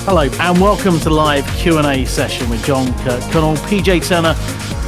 Hello and welcome to the live Q&A session with John Kirkconnell, PJ Turner,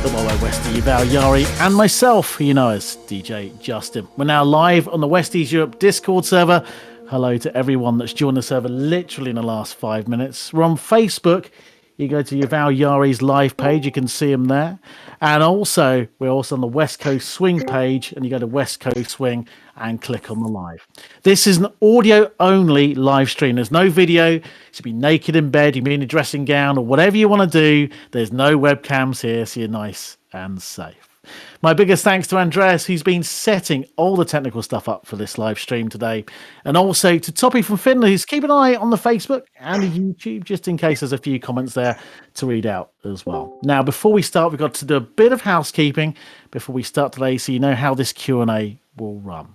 the Worldwide Westie Yuval Yaary, and myself, who you know as DJ Justin. We're now live on the West East Europe Discord server. Hello to everyone that's joined the server literally in the last 5 minutes. We're on Facebook. You go to Yuval Yaary's live page, you can see him there. And also, we're also on the West Coast Swing page, and you go to West Coast Swing and click on the live. This is an audio-only live stream. There's no video. You should be naked in bed, you can be in a dressing gown, or whatever you want to do. There's no webcams here, so you're nice and safe. My biggest thanks to Andreas, who's been setting all the technical stuff up for this live stream today. And also to Toppy from Finland, who's keeping an eye on the Facebook and the YouTube, just in case there's a few comments there to read out as well. Now, before we start, we've got to do a bit of housekeeping before we start today, so you know how this Q&A will run.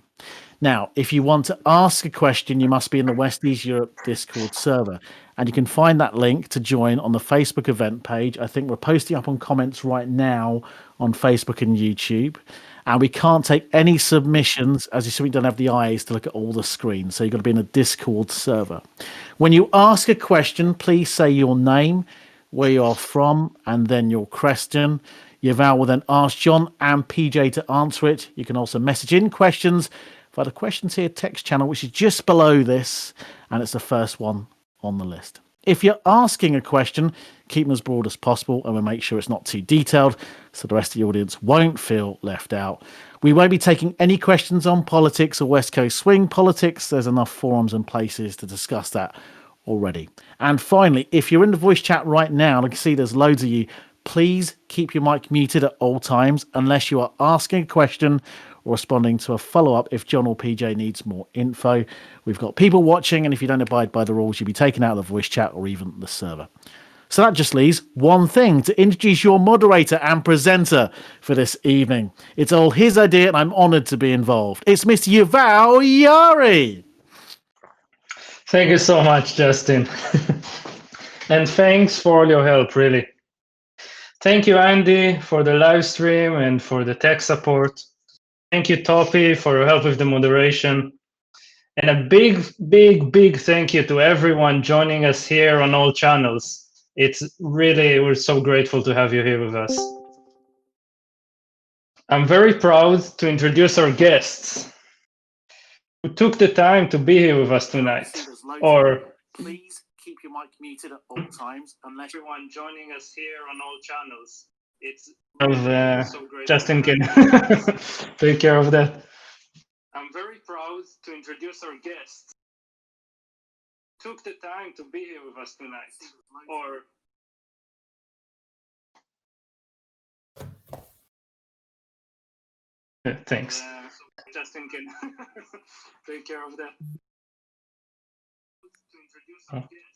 Now, if you want to ask a question, you must be in the West East Europe Discord server. And you can find that link to join on the Facebook event page. I think we're posting up on comments right now on Facebook and YouTube. And we can't take any submissions, as you see, we don't have the eyes to look at all the screens. So you've got to be in a Discord server. When you ask a question, please say your name, where you're from, and then your question. Yuval will then ask John and PJ to answer it. You can also message in questions via the questions here text channel, which is just below this. And it's the first one on the list. If you're asking a question, keep them as broad as possible, and we'll make sure it's not too detailed so the rest of the audience won't feel left out. We won't be taking any questions on politics or West Coast Swing politics. There's enough forums and places to discuss that already. And finally, if you're in the voice chat right now, and I can see there's loads of you, please keep your mic muted at all times unless you are asking a question or responding to a follow-up if John or PJ needs more info. We've got people watching, and if you don't abide by the rules, you'll be taken out of the voice chat or even the server. So that just leaves one thing, to introduce your moderator and presenter for this evening. It's all his idea, and I'm honoured to be involved. It's Mr. Yuval Yaary. Thank you so much, Justin. And thanks for all your help, really. Thank you, Andy, for the live stream and for the tech support. Thank you, Toppy, for your help with the moderation. And a big thank you to everyone joining us here on all channels. We're so grateful to have you here with us. I'm very proud to introduce our guests who took the time to be here with us tonight. Please keep your mic muted at all times unless everyone joining us here on all channels. so Justin can take care of that. I'm very proud to introduce our guests. Took the time to be here with us tonight. Thanks. Justin can take care of that.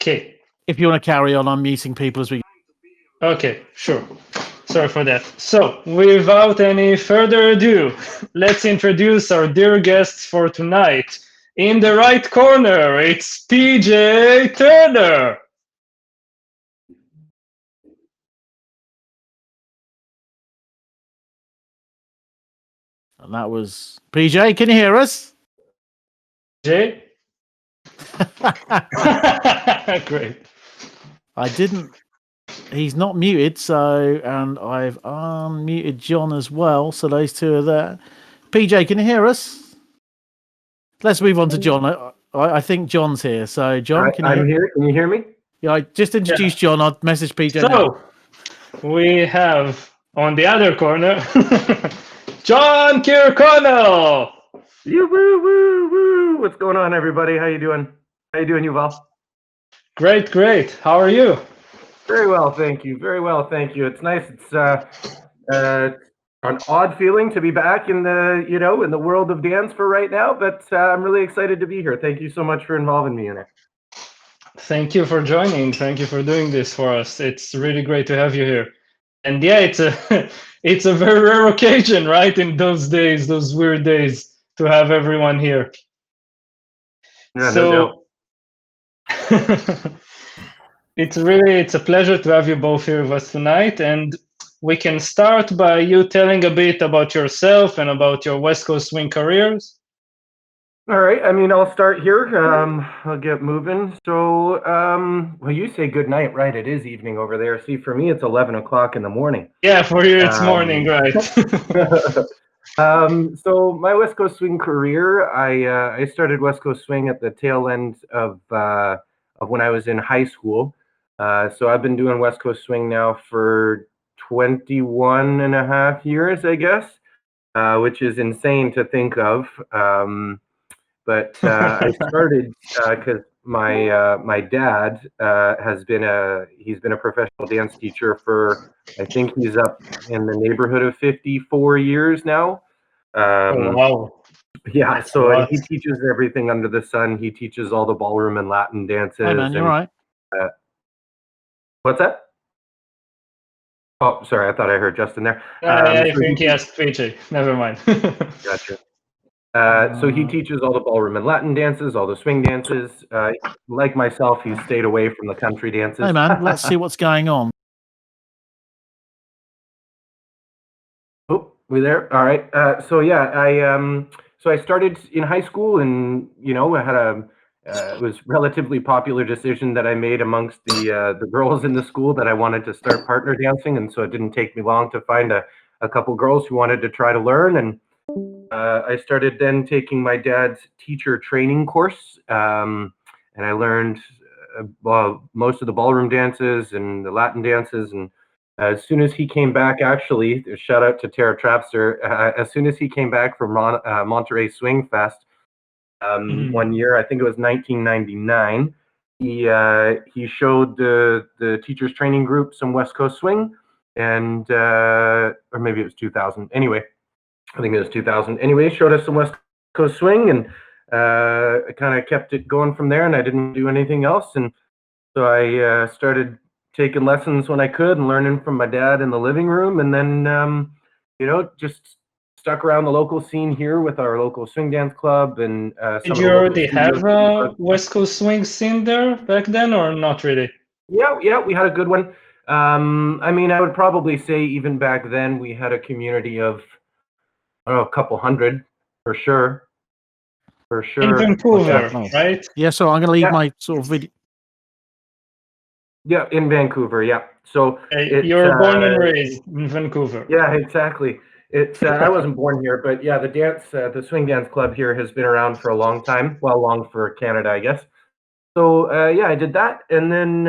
Okay. If you want to carry on, I'm muting people as we... Okay, sure. Sorry for that. So, without any further ado, let's introduce our dear guests for tonight. In the right corner, it's PJ Turner. And that was... PJ, can you hear us? PJ? Great. I didn't... He's not muted, so... And I've unmuted John as well, so those two are there. PJ, can you hear us? Let's move on to John. I think John's here. So, John, I'm here. Can you hear me? Yeah, I just introduced John. I'll message PJ So, now. we have on the other corner, John Kirkconnell. Woo, woo, woo. What's going on, everybody? How you doing? How you doing, Yuval? Great. How are you? Very well, thank you. Very well, thank you. It's nice. It's an odd feeling to be back in the world of dance for right now, but I'm really excited to be here. Thank you so much for involving me in it. Thank you for joining. Thank you for doing this for us. It's really great to have you here. And yeah, it's a very rare occasion, right? In those days, those weird days, to have everyone here. Yeah, so it's a pleasure to have you both here with us tonight. And we can start by you telling a bit about yourself and about your West Coast Swing careers. All right. I mean, I'll start here. I'll get moving. So, well, you say good night, right? It is evening over there. See, for me, it's 11 o'clock in the morning. Yeah, for you it's morning, Um, right? so my West Coast Swing career, I started West Coast Swing at the tail end of when I was in high school. So I've been doing West Coast Swing now for 21 and a half years, I guess, which is insane to think of. But I started because my dad he's been a professional dance teacher for, I think he's up in the neighborhood of 54 years now. Oh, Um, wow, yeah, that's a so and lot. he teaches everything under the sun. He teaches all the ballroom and Latin Hey, dances man, you're and right. uh, what's that? Oh, sorry, I thought I heard Justin there. I So think he asked PJ. Never mind. gotcha. So he teaches all the ballroom and Latin dances, all the swing dances. Like myself, he's stayed away from the country dances. Hey, man, let's see what's going on. Oh, we there? All right. So yeah, I started in high school, and I had it was relatively popular decision that I made amongst the girls in the school that I wanted to start partner dancing, and so it didn't take me long to find a couple girls who wanted to try to learn, and I started then taking my dad's teacher training course, and I learned well, most of the ballroom dances and the Latin dances. And as soon as he came back, actually, shout out to Tara Trapster, as soon as he came back from Monterey Swing Fest one year, I think it was 1999, he showed the teachers training group some West Coast swing, and or maybe it was 2000. Anyway, I think it was 2000. Anyway, showed us some West Coast swing, and I kind of kept it going from there, and I didn't do anything else. And so I started taking lessons when I could and learning from my dad in the living room, and then just stuck around the local scene here with our local swing dance club and some Did of you the local already studios have that we a worked with. West Coast swing scene there back then, or not really? Yeah, we had a good one. I mean, I would probably say even back then we had a community of, I don't know, a couple hundred for sure. For In sure. Vancouver, Oh. right? Yeah, so I'm going to leave Yeah. my sort of video. Yeah, in Vancouver. Yeah. So You were born and raised in Vancouver. yeah, exactly. It's I wasn't born here, but yeah, the swing dance club here has been around for a long time. Well, long for Canada, I guess. So yeah, I did that, and then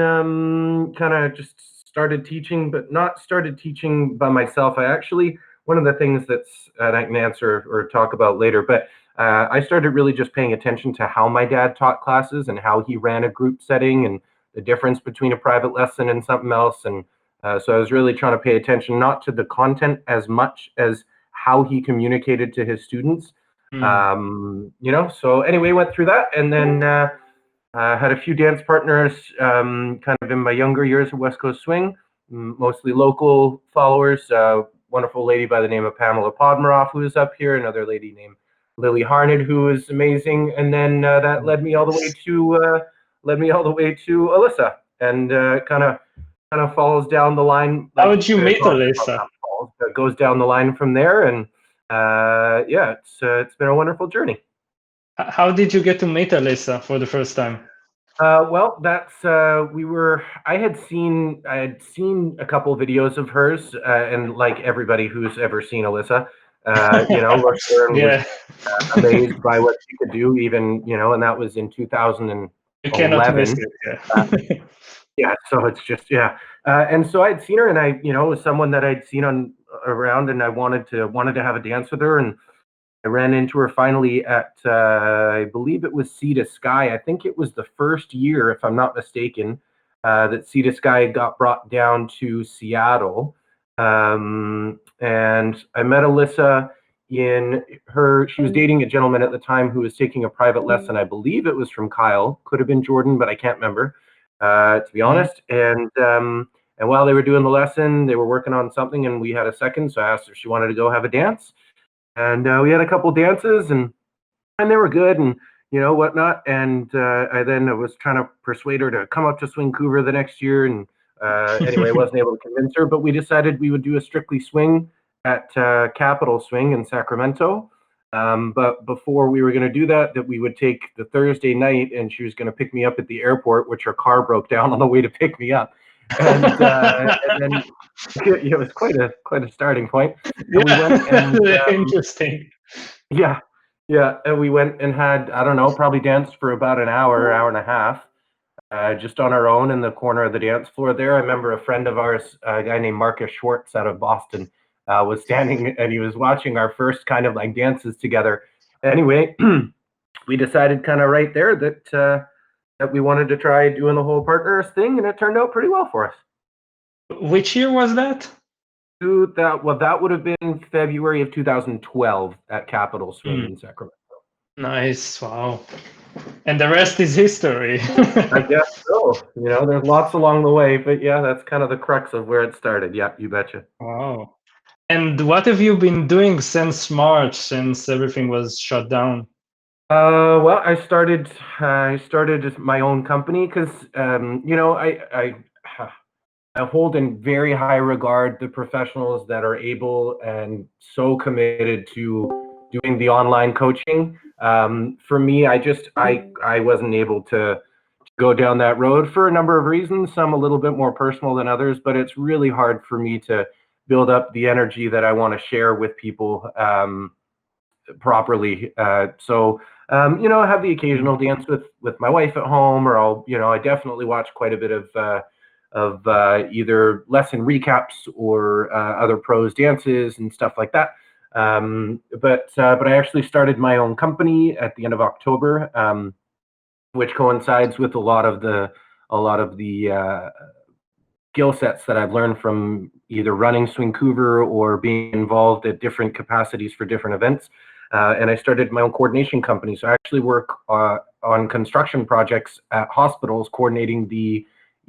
kind of just started teaching, but not started teaching by myself. I actually, one of the things that's and I can answer or talk about later, but I started really just paying attention to how my dad taught classes and how he ran a group setting and the difference between a private lesson and something else. And so I was really trying to pay attention not to the content as much as how he communicated to his students. So anyway, went through that, and then had a few dance partners kind of in my younger years of West Coast Swing, mostly local followers. Wonderful lady by the name of Pamela Podmaroff, who is up here, another lady named Lily Harned, who is amazing, and then that led me all the way to Alyssa, and kind of follows down the line. How Like did you meet Alyssa? goes down the line from there, and yeah, it's been a wonderful journey. How did you get to meet Alyssa for the first time? Well, that's I had seen a couple videos of hers, and like everybody who's ever seen Alyssa, looked at her and was Yeah, amazed by what she could do, even and that was in you cannot miss 2011. it. Yeah, so it's just and so I'd seen her, and I was someone that I'd seen on around, and I wanted to have a dance with her, and I ran into her finally at, I believe it was Sea to Sky. I think it was the first year, if I'm not mistaken, that Sea to Sky got brought down to Seattle. And I met Alyssa she was dating a gentleman at the time who was taking a private lesson. I believe it was from Kyle, could have been Jordan, but I can't remember, to be honest. And while they were doing the lesson, they were working on something, and we had a second. So I asked if she wanted to go have a dance. And we had a couple dances, and they were good, and whatnot. And I was trying to persuade her to come up to Swingcouver the next year, and anyway, I wasn't able to convince her. But we decided we would do a strictly swing at Capital Swing in Sacramento. But before we were going to do that we would take the Thursday night, and she was going to pick me up at the airport, which her car broke down on the way to pick me up. And then it was quite a starting point. And we went and interesting. yeah, and we went and had, I don't know, probably danced for about an hour and a half, just on our own in the corner of the dance floor there. I remember a friend of ours, a guy named Marcus Schwartz out of Boston, was standing, and he was watching our first kind of like dances together. Anyway, we decided kind of right there that we wanted to try doing the whole partners thing, and it turned out pretty well for us. Which year was that? That would have been February of 2012 at Capitol Swing in Sacramento. Nice. Wow. And the rest is history. I guess so. There's lots along the way, but yeah, that's kind of the crux of where it started. Yeah, you betcha. Wow. And what have you been doing since March, since everything was shut down? Well, I started my own company because I hold in very high regard the professionals that are able and so committed to doing the online coaching. For me, I wasn't able to go down that road for a number of reasons, some a little bit more personal than others, but it's really hard for me to build up the energy that I want to share with people properly. So I have the occasional dance with my wife at home, or I definitely watch quite a bit of either lesson recaps or other pros dances and stuff like that. But I actually started my own company at the end of October, which coincides with a lot of the skill sets that I've learned from either running Swingcouver or being involved at different capacities for different events. And I started my own coordination company. So I actually work on construction projects at hospitals, coordinating the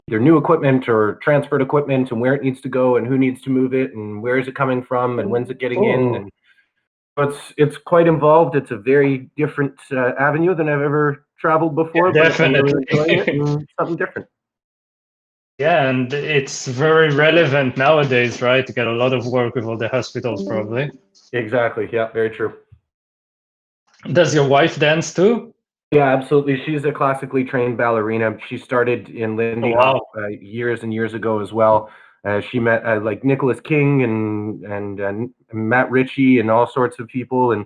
either new equipment or transferred equipment and where it needs to go and who needs to move it and where is it coming from and when's it getting in. And it's quite involved. It's a very different avenue than I've ever traveled before. Yeah, definitely. But I'm really enjoying it, and something different. Yeah, and it's very relevant nowadays, right? To get a lot of work with all the hospitals, probably. Exactly. Yeah, very true. Does your wife dance too? Yeah, absolutely. She's a classically trained ballerina. She started in Lindy Hop years and years ago as well. She met like Nicholas King and Matt Ritchie and all sorts of people. And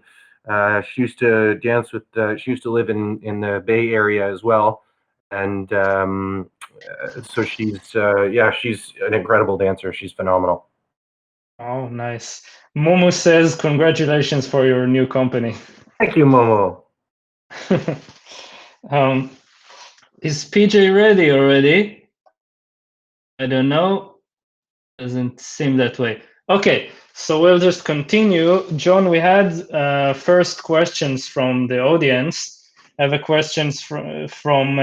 she used to dance with. She used to live in the Bay Area as well. And so she's an incredible dancer. She's phenomenal. Oh, nice. Momo says, "Congratulations for your new company." Thank you, Momo. Is PJ ready already? I don't know. Doesn't seem that way. Okay, so we'll just continue. John, we had first questions from the audience. I have a question from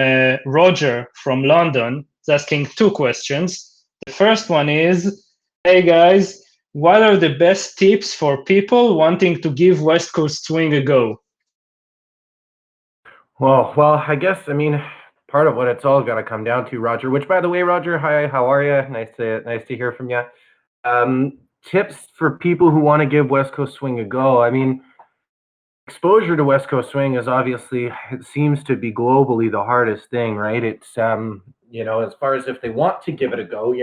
Roger from London. He's asking two questions. The first one is, hey guys, what are the best tips for people wanting to give West Coast Swing a go? Well, I guess, part of what it's all got to come down to, Roger, which, by the way, Roger, hi, how are you? Nice to hear from you. Tips for people who want to give West Coast Swing a go. Exposure to West Coast Swing is obviously, it seems to be globally the hardest thing, right? It's, as far as if they want to give it a go,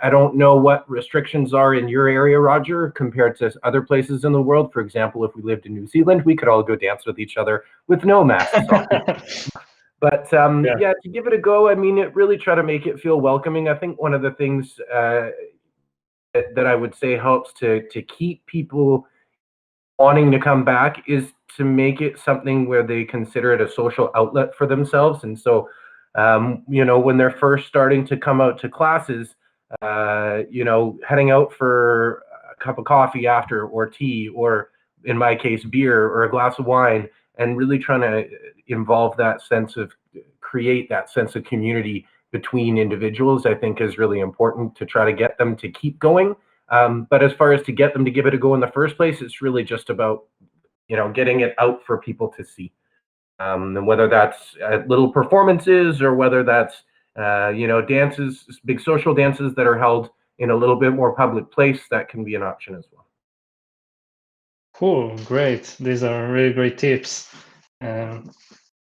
I don't know what restrictions are in your area, Roger, compared to other places in the world. For example, if we lived in New Zealand, we could all go dance with each other with no masks on. But to give it a go, it really try to make it feel welcoming. I think one of the things that I would say helps to keep people wanting to come back is to make it something where they consider it a social outlet for themselves. And so, when they're first starting to come out to classes, heading out for a cup of coffee after, or tea, or in my case, beer or a glass of wine, and really trying to create that sense of community between individuals, I think is really important to try to get them to keep going. But as far as to get them to give it a go in the first place, it's really just about, getting it out for people to see. And whether that's little performances or whether that's, dances, big social dances that are held in a little bit more public place, that can be an option as well. Cool, great. These are really great tips. And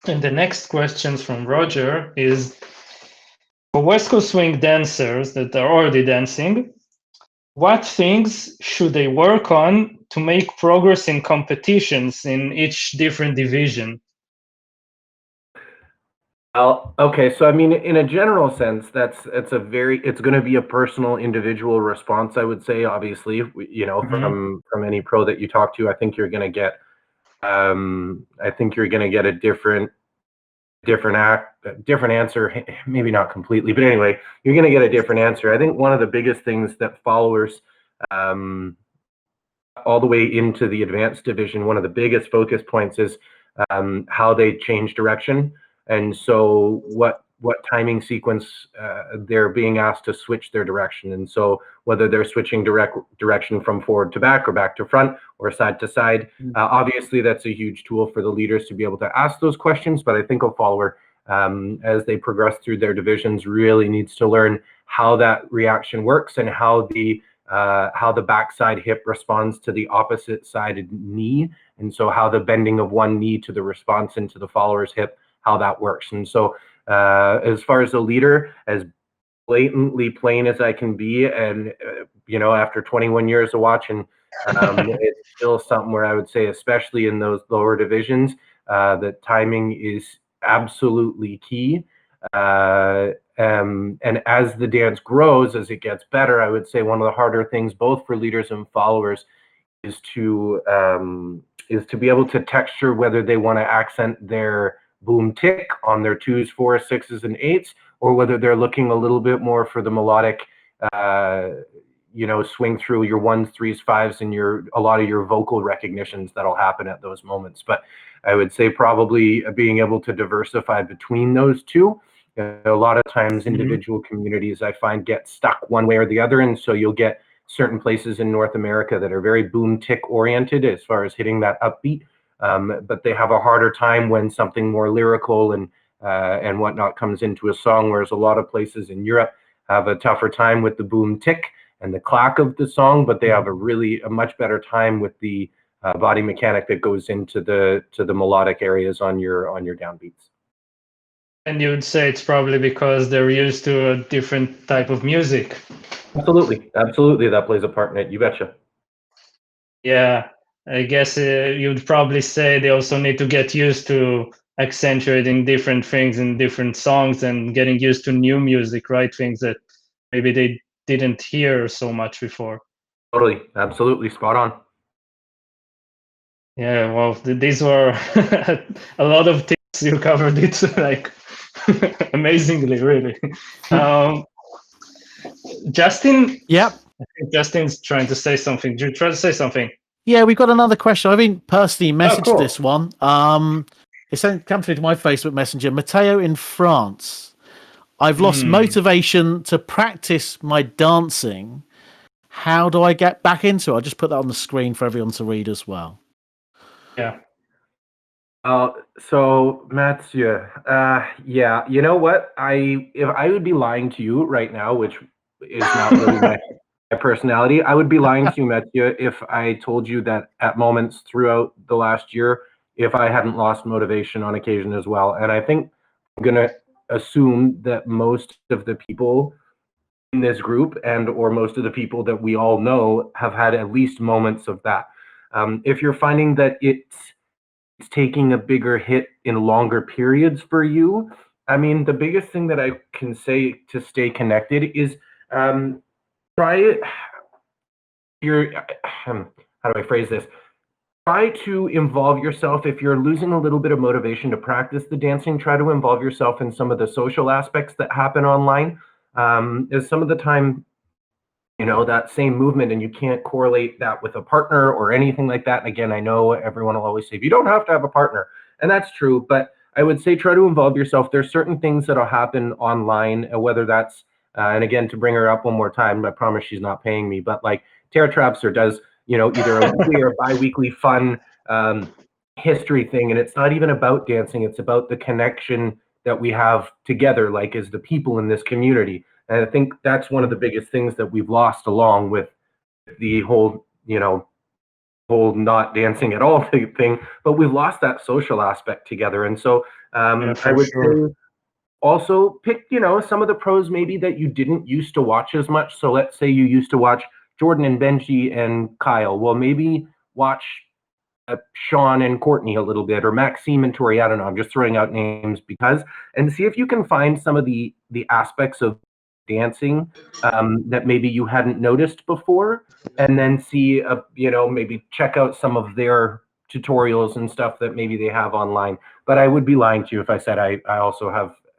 the next questions from Roger is, for West Coast swing dancers that are already dancing, what things should they work on to make progress in competitions in each different division? Okay, so I mean, in a general sense, it's going to be a personal, individual response. I would say, obviously, from any pro that you talk to, I think you're going to get, a different answer. Maybe not completely, but anyway, you're going to get a different answer. I think one of the biggest things that followers, all the way into the advanced division, one of the biggest focus points is how they change direction. And so what timing sequence they're being asked to switch their direction. And so whether they're switching direction from forward to back or back to front or side to side, obviously that's a huge tool for the leaders to be able to ask those questions. But I think a follower, as they progress through their divisions, really needs to learn how that reaction works and how the backside hip responds to the opposite sided knee. And so how the bending of one knee to the response into the follower's hip, how that works. And so as far as a leader, as blatantly plain as I can be, and after 21 years of watching, it's still something where I would say, especially in those lower divisions, that timing is absolutely key. And as the dance grows, as it gets better, I would say one of the harder things, both for leaders and followers, is to be able to texture whether they want to accent their boom tick on their 2s, 4s, 6s, and 8s, or whether they're looking a little bit more for the melodic, swing through your 1s, 3s, 5s, and a lot of your vocal recognitions that'll happen at those moments. But I would say probably being able to diversify between those two. A lot of times individual communities, I find, get stuck one way or the other. And so you'll get certain places in North America that are very boom tick oriented as far as hitting that upbeat. But they have a harder time when something more lyrical and whatnot comes into a song, whereas a lot of places in Europe have a tougher time with the boom tick and the clack of the song, but they have a much better time with the body mechanic that goes into the melodic areas on your downbeats. And you would say it's probably because they're used to a different type of music. Absolutely, that plays a part in it. You betcha. Yeah, I guess you'd probably say they also need to get used to accentuating different things in different songs and getting used to new music, right? Things that maybe they didn't hear so much before. Totally, absolutely, spot on. Yeah, well, these were a lot of tips. You covered it like amazingly, really. Justin? Yep. I think Justin's trying to say something. Do you try to say something? Yeah, we've got another question. I've been personally messaged cool. this one. It's come through to my Facebook Messenger. Mateo in France. I've lost motivation to practice my dancing. How do I get back into it? I'll just put that on the screen for everyone to read as well. Yeah. So Mathieu, yeah, you know what? If I would be lying to you right now, which is not really my personality, I would be lying to you, Mathieu, if I told you that at moments throughout the last year, if I hadn't lost motivation on occasion as well. And I think I'm gonna assume that most of the people in this group or most of the people that we all know have had at least moments of that. If you're finding that it's taking a bigger hit in longer periods for you, I mean, the biggest thing that I can say to stay connected is try it. How do I phrase this? Try to involve yourself. If you're losing a little bit of motivation to practice the dancing, try to involve yourself in some of the social aspects that happen online. As some of the time, that same movement, and you can't correlate that with a partner or anything like that. And again, I know everyone will always say, you don't have to have a partner. And that's true. But I would say try to involve yourself. There's certain things that'll happen online, whether that's, and again, to bring her up one more time, I promise she's not paying me, but like Tara Trapser does, either a weekly or bi-weekly fun history thing. And it's not even about dancing. It's about the connection that we have together, like as the people in this community. And I think that's one of the biggest things that we've lost along with the whole, whole not dancing at all thing, but we've lost that social aspect together. And so I would say also pick, some of the pros maybe that you didn't used to watch as much. So let's say you used to watch Jordan and Benji and Kyle. Well, maybe watch Sean and Courtney a little bit, or Maxime and Tori. I don't know. I'm just throwing out names and see if you can find some of the aspects of dancing that maybe you hadn't noticed before, and then see, maybe check out some of their tutorials and stuff that maybe they have online. But I would be lying to you if I said I also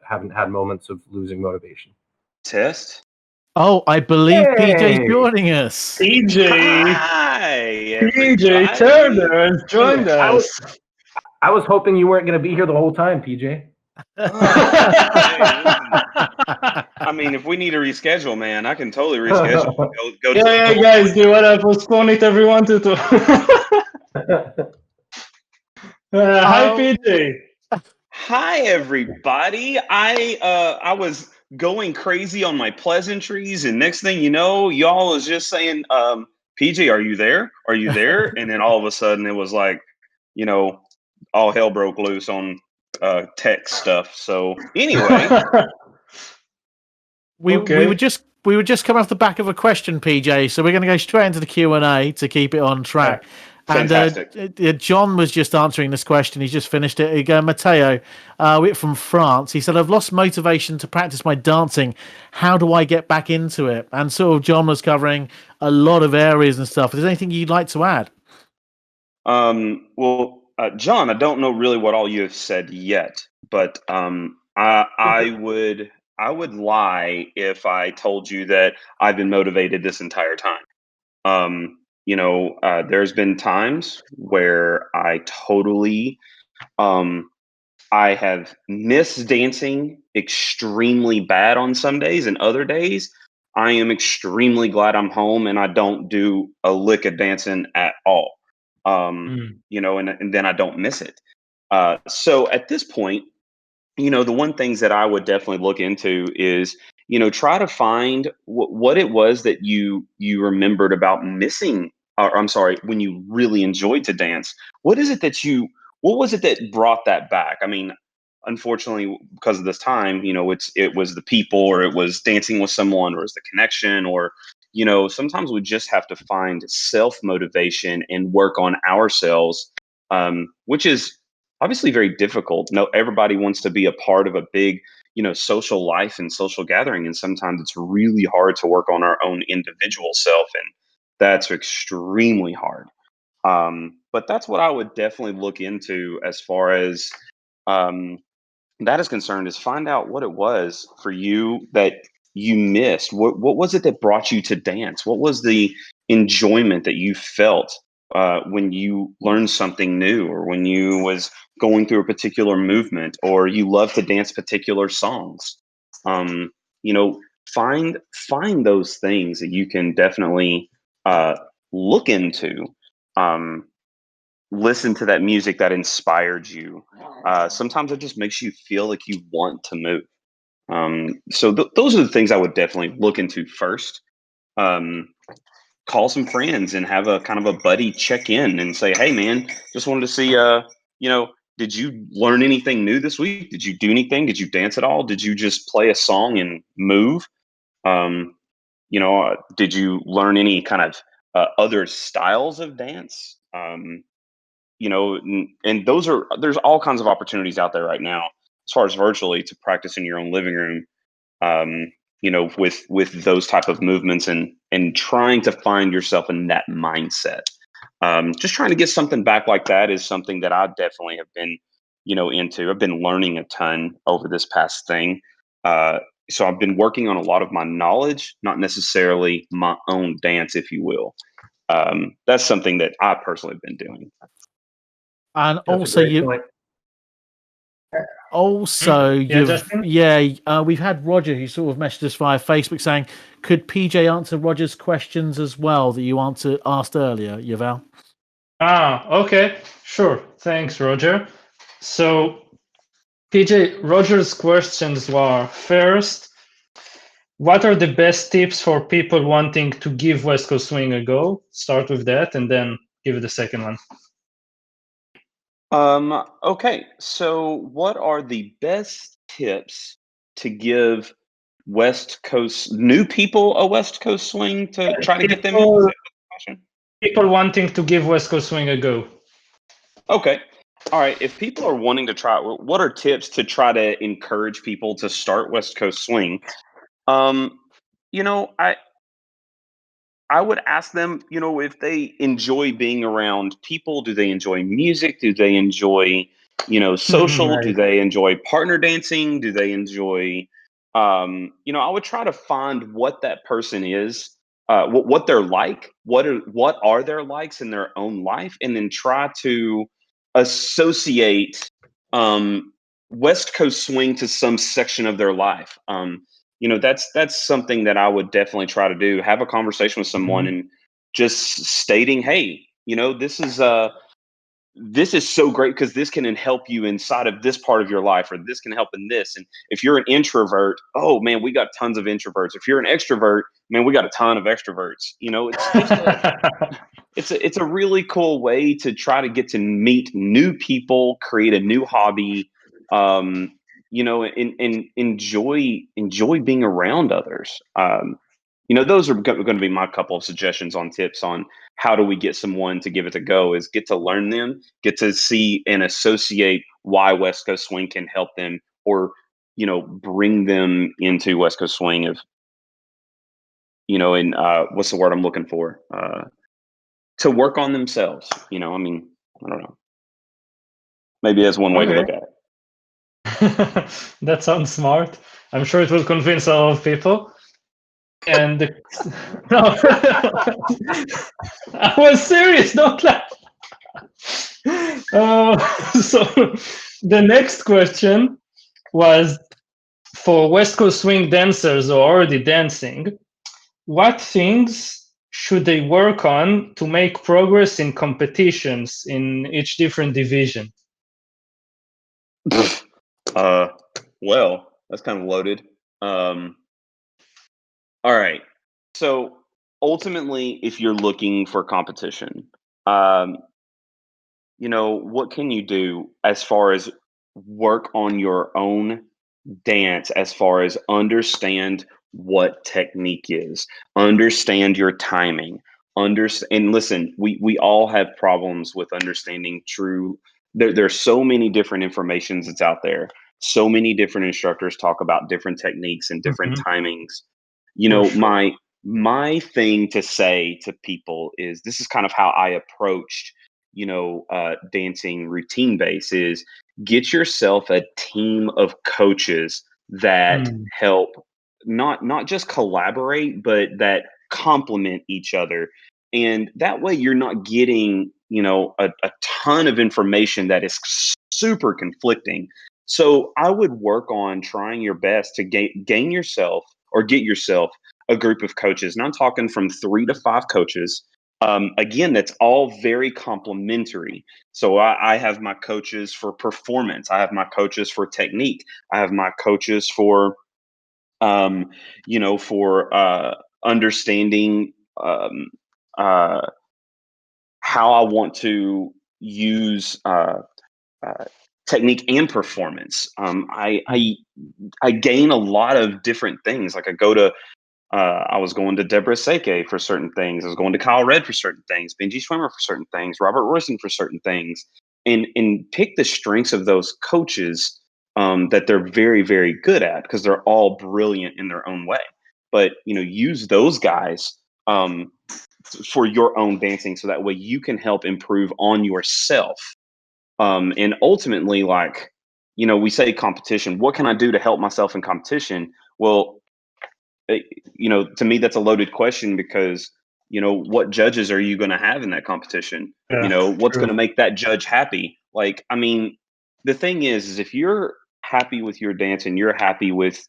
haven't had moments of losing motivation. Test. Oh, I believe Hey! PJ's joining us. PJ. Hi, PJ Turner has joined us. I was hoping you weren't going to be here the whole time, PJ. I mean, if we need to reschedule, man, I can totally reschedule. Go Yeah, guys, do you want to postpone it if we wanted to? Hi, PJ. Hi, everybody. I was going crazy on my pleasantries, and next thing you know, y'all was just saying, PJ, are you there? Are you there? And then all of a sudden it was like, all hell broke loose on tech stuff. So anyway. We were just coming off the back of a question, PJ. So we're going to go straight into the Q&A to keep it on track. Fantastic. And John was just answering this question. He's just finished it. He goes, Matteo, from France. He said, I've lost motivation to practice my dancing. How do I get back into it? And sort of John was covering a lot of areas and stuff. Is there anything you'd like to add? Well, John, I don't know really what all you have said yet, but I would lie if I told you that I've been motivated this entire time. There's been times where I totally, I have missed dancing extremely bad on some days, and other days I am extremely glad I'm home and I don't do a lick of dancing at all. And then I don't miss it. So at this point, the one things that I would definitely look into is, try to find what it was that you remembered about missing, or I'm sorry, when you really enjoyed to dance. What was it that brought that back? I mean, unfortunately, because of this time, it was the people, or it was dancing with someone, or it was the connection, or, sometimes we just have to find self-motivation and work on ourselves, which is obviously very difficult. No, everybody wants to be a part of a big, social life and social gathering. And sometimes it's really hard to work on our own individual self. And that's extremely hard. But that's what I would definitely look into as far as that is concerned, is find out what it was for you that you missed. What was it that brought you to dance? What was the enjoyment that you felt when you learned something new, or when you was going through a particular movement, or you love to dance particular songs? Find those things that you can definitely look into. Listen to that music that inspired you. Sometimes it just makes you feel like you want to move. So those are the things I would definitely look into first. Call some friends and have a kind of a buddy check in and say, hey man, just wanted to see, did you learn anything new this week? Did you do anything? Did you dance at all? Did you just play a song and move? Did you learn any kind of other styles of dance? And there's all kinds of opportunities out there right now, as far as virtually, to practice in your own living room, with those type of movements, and trying to find yourself in that mindset. Just trying to get something back like that is something that I definitely have been, into. I've been learning a ton over this past thing. So I've been working on a lot of my knowledge, not necessarily my own dance, if you will. That's something that I personally have been doing. And That's we've had Roger, who sort of messaged us via Facebook saying, could PJ answer Roger's questions as well that you asked earlier, Yuval? Okay, sure. Thanks, Roger. So, PJ, Roger's questions were, first, what are the best tips for people wanting to give West Coast Swing a go? Start with that, and then give the second one. Okay, so what are the best tips to give West Coast new people a West Coast swing to try to get them in? Is that the question? People wanting to give West Coast swing a go. Okay. All right. If people are wanting to try, what are tips to try to encourage people to start West Coast swing? You know, I would ask them, you know, if they enjoy being around people. Do they enjoy music? Do they enjoy, you know, social? Do Right. they enjoy partner dancing? Do they enjoy, you know, I would try to find what that person is, what they're like, what are their likes in their own life, and then try to associate West Coast swing to some section of their life. You know, that's something that I would definitely try to do. Have a conversation with someone Mhm. and just stating, hey, you know, this is so great because this can help you inside of this part of your life, or this can help in this. And if you're an introvert, oh man, we got tons of introverts. If you're an extrovert, man, we got a ton of extroverts. You know, it's just it's a really cool way to try to get to meet new people, create a new hobby, you know, and enjoy being around others. You know, those are going to be my couple of suggestions on tips on how do we get someone to give it a go. Is get to learn them, get to see and associate why West Coast swing can help them, or you know, bring them into West Coast swing. Of you know, and what's the word I'm looking for? To work on themselves. You know, I mean, I don't know. Maybe that's one way to Okay. look at it. That sounds smart. I'm sure it will convince a lot of people. And no, I was serious. Don't laugh. So the next question was for West Coast swing dancers who are already dancing. What things should they work on to make progress in competitions in each different division? uh, well, that's kind of loaded. Um, all right. So ultimately, if you're looking for competition, um, you know, what can you do as far as work on your own dance, as far as understand what technique is, understand your timing, understand, and listen, we all have problems with understanding true. There's so many different informations that's out there. So many different instructors talk about different techniques and different Mhm. timings. You For know, sure. my thing to say to people is this is kind of how I approached, you know, dancing routine base is get yourself a team of coaches that Mm. help not just collaborate, but that complement each other. And that way you're not getting, you know, a ton of information that is super conflicting. So I would work on trying your best to gain yourself or get yourself a group of coaches. And I'm talking from 3 to 5 coaches. Again, that's all very complementary. So I have my coaches for performance. I have my coaches for technique. I have my coaches for, um, you know, for understanding uh, how I want to use uh, technique and performance. I gain a lot of different things. Like I was going to Deborah Seke for certain things. I was going to Kyle Red for certain things, Benji Schwimmer for certain things, Robert Royston for certain things, and pick the strengths of those coaches that they're very, very good at because they're all brilliant in their own way. But you know, use those guys for your own dancing, so that way you can help improve on yourself. And ultimately, like you know, we say competition. What can I do to help myself in competition? Well, you know, to me, that's a loaded question because, you know, what judges are you going to have in that competition? You Yeah, know, what's going true. to make that judge happy? Like, I mean, the thing is if you're happy with your dance and you're happy with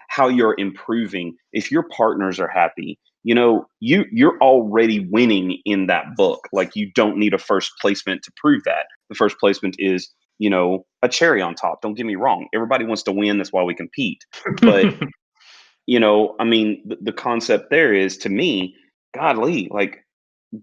how you're improving, if your partners are happy, you know, you're already winning in that book. Like, you don't need a first placement to prove that. The first placement is, you know, a cherry on top. Don't get me wrong. Everybody wants to win. That's why we compete. But you know, I mean, the concept there is to me, godly, like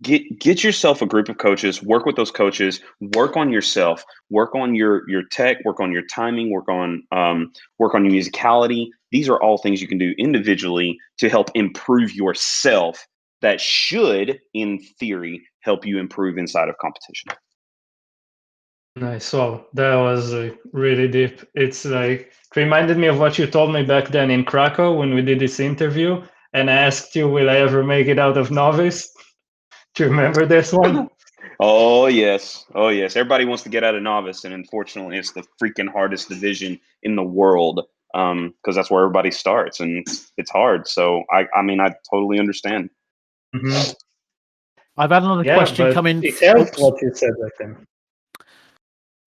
get yourself a group of coaches, work with those coaches, work on yourself, work on your tech, work on your timing, work on your musicality. These are all things you can do individually to help improve yourself that should, in theory, help you improve inside of competition. Nice. Well, that was really deep. It's like it reminded me of what you told me back then in Krakow when we did this interview, and I asked you, "Will I ever make it out of novice?" Do you remember this one? Oh yes. Everybody wants to get out of novice, and unfortunately, it's the freaking hardest division in the world because that's where everybody starts, and it's hard. So I mean, I totally understand. Mm-hmm. I've had another Yeah, question but come in. it helped Oops. what you said back then.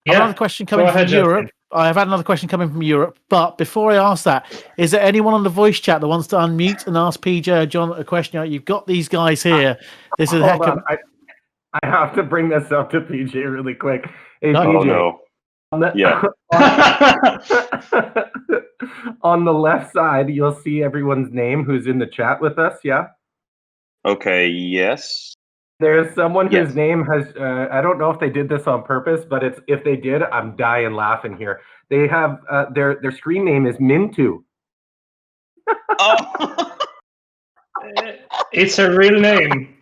I've Yeah, another question go coming from ahead, Europe. Justin. I've had another question coming from Europe. But before I ask that, is there anyone on the voice chat that wants to unmute and ask PJ or John a question? You've got these guys here. This is a heck Hold of. on. I have to bring this up to PJ really quick. Hey, No. PJ. Oh no. On the, Yeah. on the left side, you'll see everyone's name who's in the chat with us. Yeah. Okay. Yes. There's someone Yes. whose name has, I don't know if they did this on purpose, but if they did, I'm dying laughing here. They have, their screen name is Mintu. Oh. It's a real name.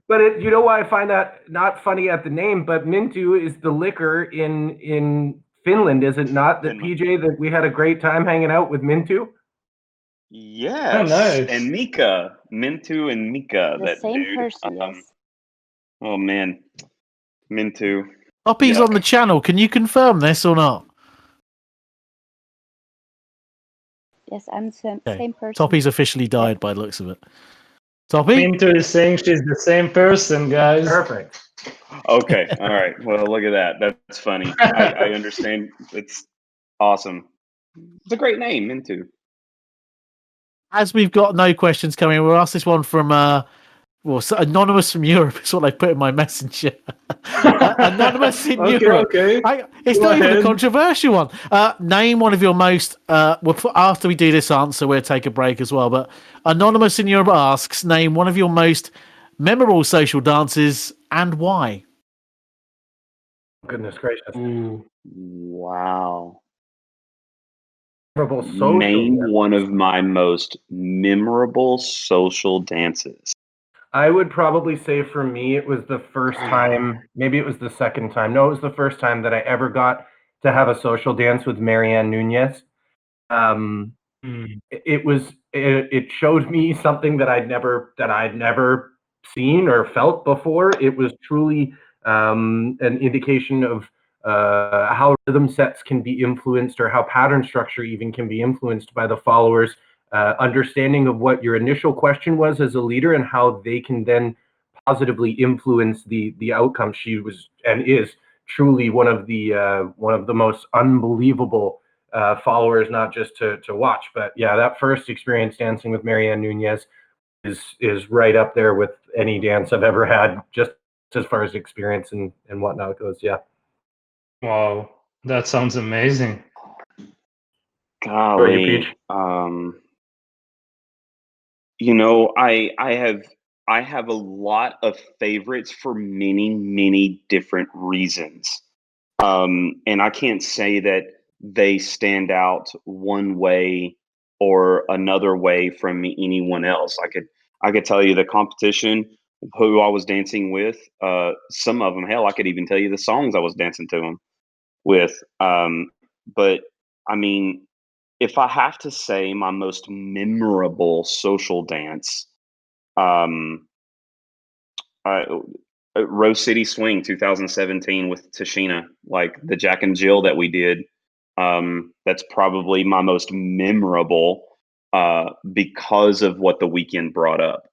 But you know why I find that not funny at the name, but Mintu is the liquor in Finland, is it not? That Finland. PJ, that we had a great time hanging out with Mintu? Yes. Oh, nice. And Mika, Mintu and Mika, The that same dude. person, yes. Oh man, Mintu. Toppy's Yuck. on the channel. Can you confirm this or not? Yes, I'm the same person. Toppy's officially died by the looks of it. Toppy? Mintu is saying she's the same person, guys. Perfect. Okay. All right. Well, look at that. That's funny. I understand. It's awesome. It's a great name, Mintu. As we've got no questions coming, we'll ask this one from anonymous from Europe is what they put in my messenger. Anonymous in Europe. Okay. It's Go not even a ahead. controversial one. Name one of your most. After we do this answer, we'll take a break as well. But Anonymous in Europe asks, name one of your most memorable social dances and why. Goodness gracious. Ooh. Wow. Memorable social Name dance. one of my most memorable social dances. I would probably say for me, it was the first time, maybe it was the second time. No, it was the first time that I ever got to have a social dance with Marianne Nunez. It showed me something that I'd never seen or felt before. It was truly an indication of how rhythm sets can be influenced, or how pattern structure even can be influenced by the followers. Understanding of what your initial question was as a leader, and how they can then positively influence the outcome. She was and is truly one of the most unbelievable followers, not just to watch, but yeah, that first experience dancing with Marianne Nunez is right up there with any dance I've ever had, just as far as experience and whatnot goes. Yeah. Wow, that sounds amazing. What about you, Golly. Peach? I have a lot of favorites for many different reasons. And I can't say that they stand out one way or another way from anyone else. I could tell you the competition, who I was dancing with, some of them, hell, I could even tell you the songs I was dancing to them with. But I mean, if I have to say my most memorable social dance, um, Rose City Swing 2017 with Tashina, like the Jack and Jill that we did. That's probably my most memorable because of what the weekend brought up.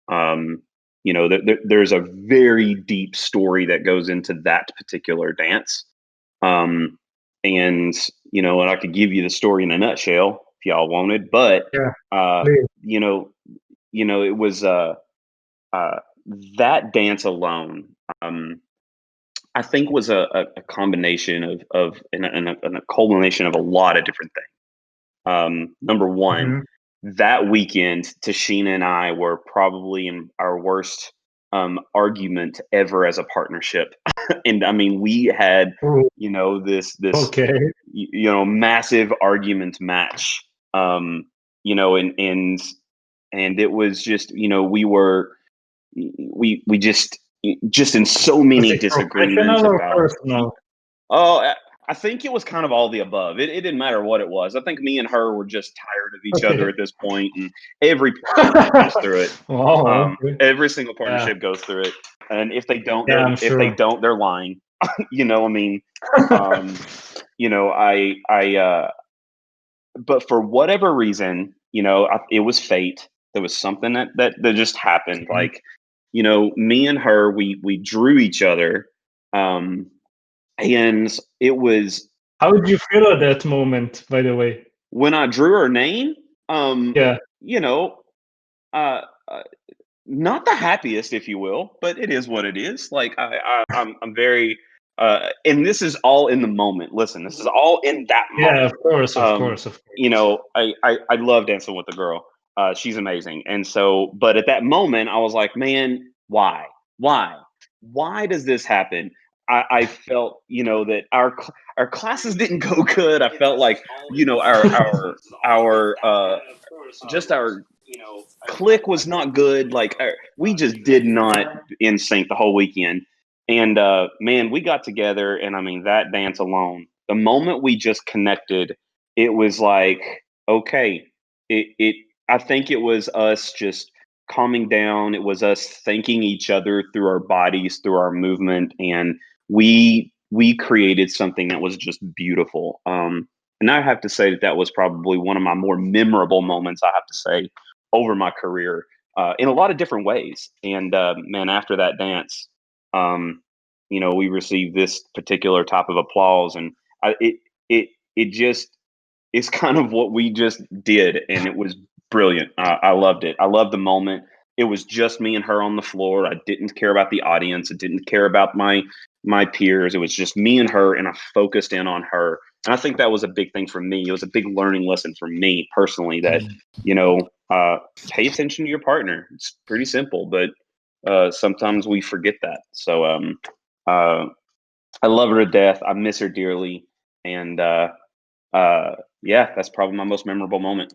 There's a very deep story that goes into that particular dance. And and I could give you the story in a nutshell if y'all wanted, but please. it was that dance alone, I think was a combination of and a culmination of a lot of different things. Number one, that weekend, Tashina and I were probably in our worst argument ever as a partnership. And I mean, we had, this Okay. massive argument match, and it was just, we just in so Was many it disagreements professional or about. personal? Oh, I think it was kind of all the above. It didn't matter what it was. I think me and her were just tired of each other at this point, and every partnership goes through it. Wow. Okay. Every single partnership goes through it, and if they don't, I'm sure. they're lying. I mean, but for whatever reason, it was fate. There was something that just happened. Mhm. Like, me and her, we drew each other. And it was How did you feel at that moment, by the way? when I drew her name, Yeah. uh, not the happiest, if you will, but it is what it is. Like I'm very, and this is all in the moment. Listen, this is all in that moment. Yeah, of course. I love dancing with the girl. She's amazing. And so, but at that moment, I was like, man, why does this happen? I felt, that our classes didn't go good. I felt like, our just our click was not good. Like we just did not in sync the whole weekend. And man, we got together, and I mean that dance alone, the moment we just connected, it was like, okay, it I think it was us just calming down. It was us thanking each other through our bodies, through our movement, and we created something that was just beautiful. And I have to say that was probably one of my more memorable moments, I have to say, over my career, in a lot of different ways. And man, after that dance, we received this particular type of applause, and it just it's kind of what we just did, and it was brilliant. I loved it. I loved the moment. It was just me and her on the floor. I didn't care about the audience. I didn't care about my peers. It was just me and her, and I focused in on her. And I think that was a big thing for me. It was a big learning lesson for me personally that, pay attention to your partner. It's pretty simple, but sometimes we forget that. So I love her to death. I miss her dearly. And yeah, that's probably my most memorable moment.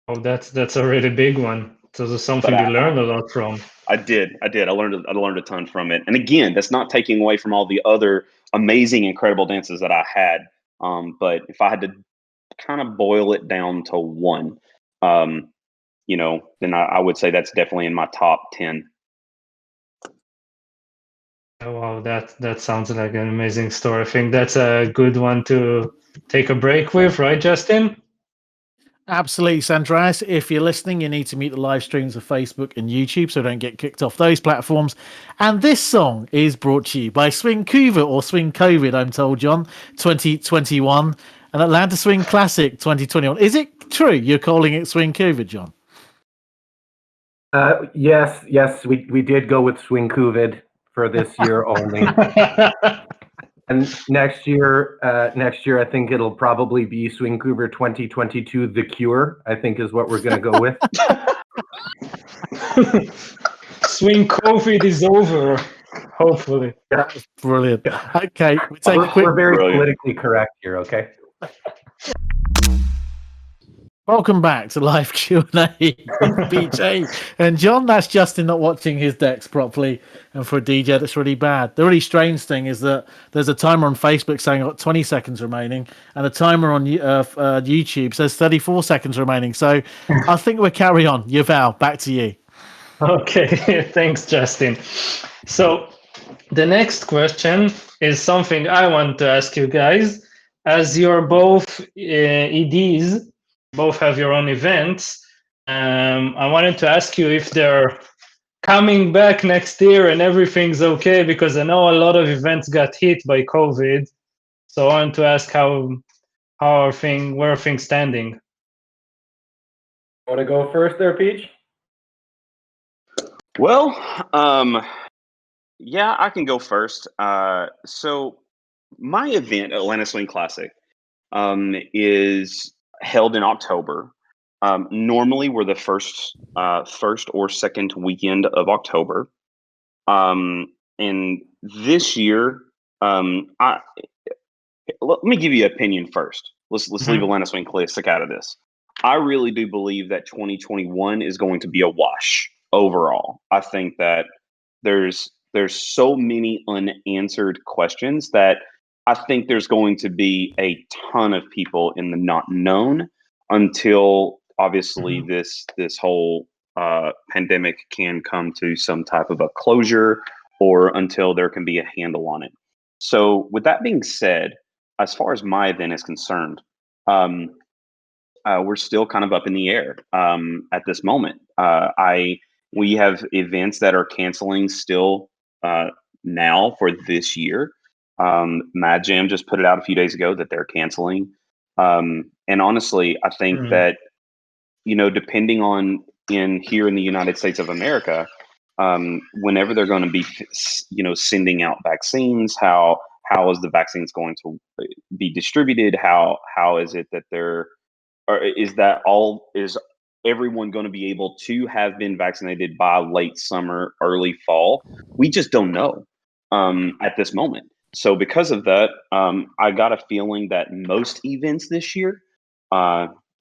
Oh, that's a really big one. So there's something you learned a lot from. I did. I learned a ton from it. And again, that's not taking away from all the other amazing, incredible dances that I had. But if I had to kind of boil it down to one, then I would say that's definitely in my top 10. Oh, wow, that sounds like an amazing story. I think that's a good one to take a break with, right, Justin? Absolutely, Sandras. If you're listening, you need to mute the live streams of Facebook and YouTube so don't get kicked off those platforms. And this song is brought to you by Swing Couva, or Swing COVID, I'm told, John, 2021, and Atlanta Swing Classic 2021. Is it true you're calling it Swing COVID, John? Yes, we did go with Swing COVID for this year only. And next year, I think it'll probably be Swing Cougar 2022 The Cure, I think is what we're going to go with. Swing COVID is over, hopefully. That's brilliant. Okay, we take a quick... We're very politically correct here, okay? Welcome back to live Q&A with BJ and John. That's Justin not watching his decks properly, and for a DJ that's really bad. The really strange thing is that there's a timer on Facebook saying I've got 20 seconds remaining, and a timer on YouTube says 34 seconds remaining. So I think we'll carry on. Yuval, back to you. Okay, thanks, Justin. So the next question is something I want to ask you guys. As you're both EDs, both have your own events, I wanted to ask you if they're coming back next year and everything's okay, because I know a lot of events got hit by COVID. So I want to ask where are things standing? Want to go first there, Peach? Well, yeah, I can go first. So my event, Atlanta Swing Classic, is held in October. Normally, we're the first or second weekend of October. And this year, let me give you an opinion first. Let's leave Atlanta Swing Classic out of this. I really do believe that 2021 is going to be a wash overall. I think that there's so many unanswered questions that I think there's going to be a ton of people in the not known until obviously this whole pandemic can come to some type of a closure, or until there can be a handle on it. So with that being said, as far as my event is concerned, we're still kind of up in the air at this moment. We have events that are canceling still now for this year. Mad Jam just put it out a few days ago that they're canceling. And honestly, I think that, depending on here in the United States of America, whenever they're going to be, sending out vaccines, how is the vaccines going to be distributed? How is it that is everyone going to be able to have been vaccinated by late summer, early fall? We just don't know at this moment. So because of that, I got a feeling that most events this year,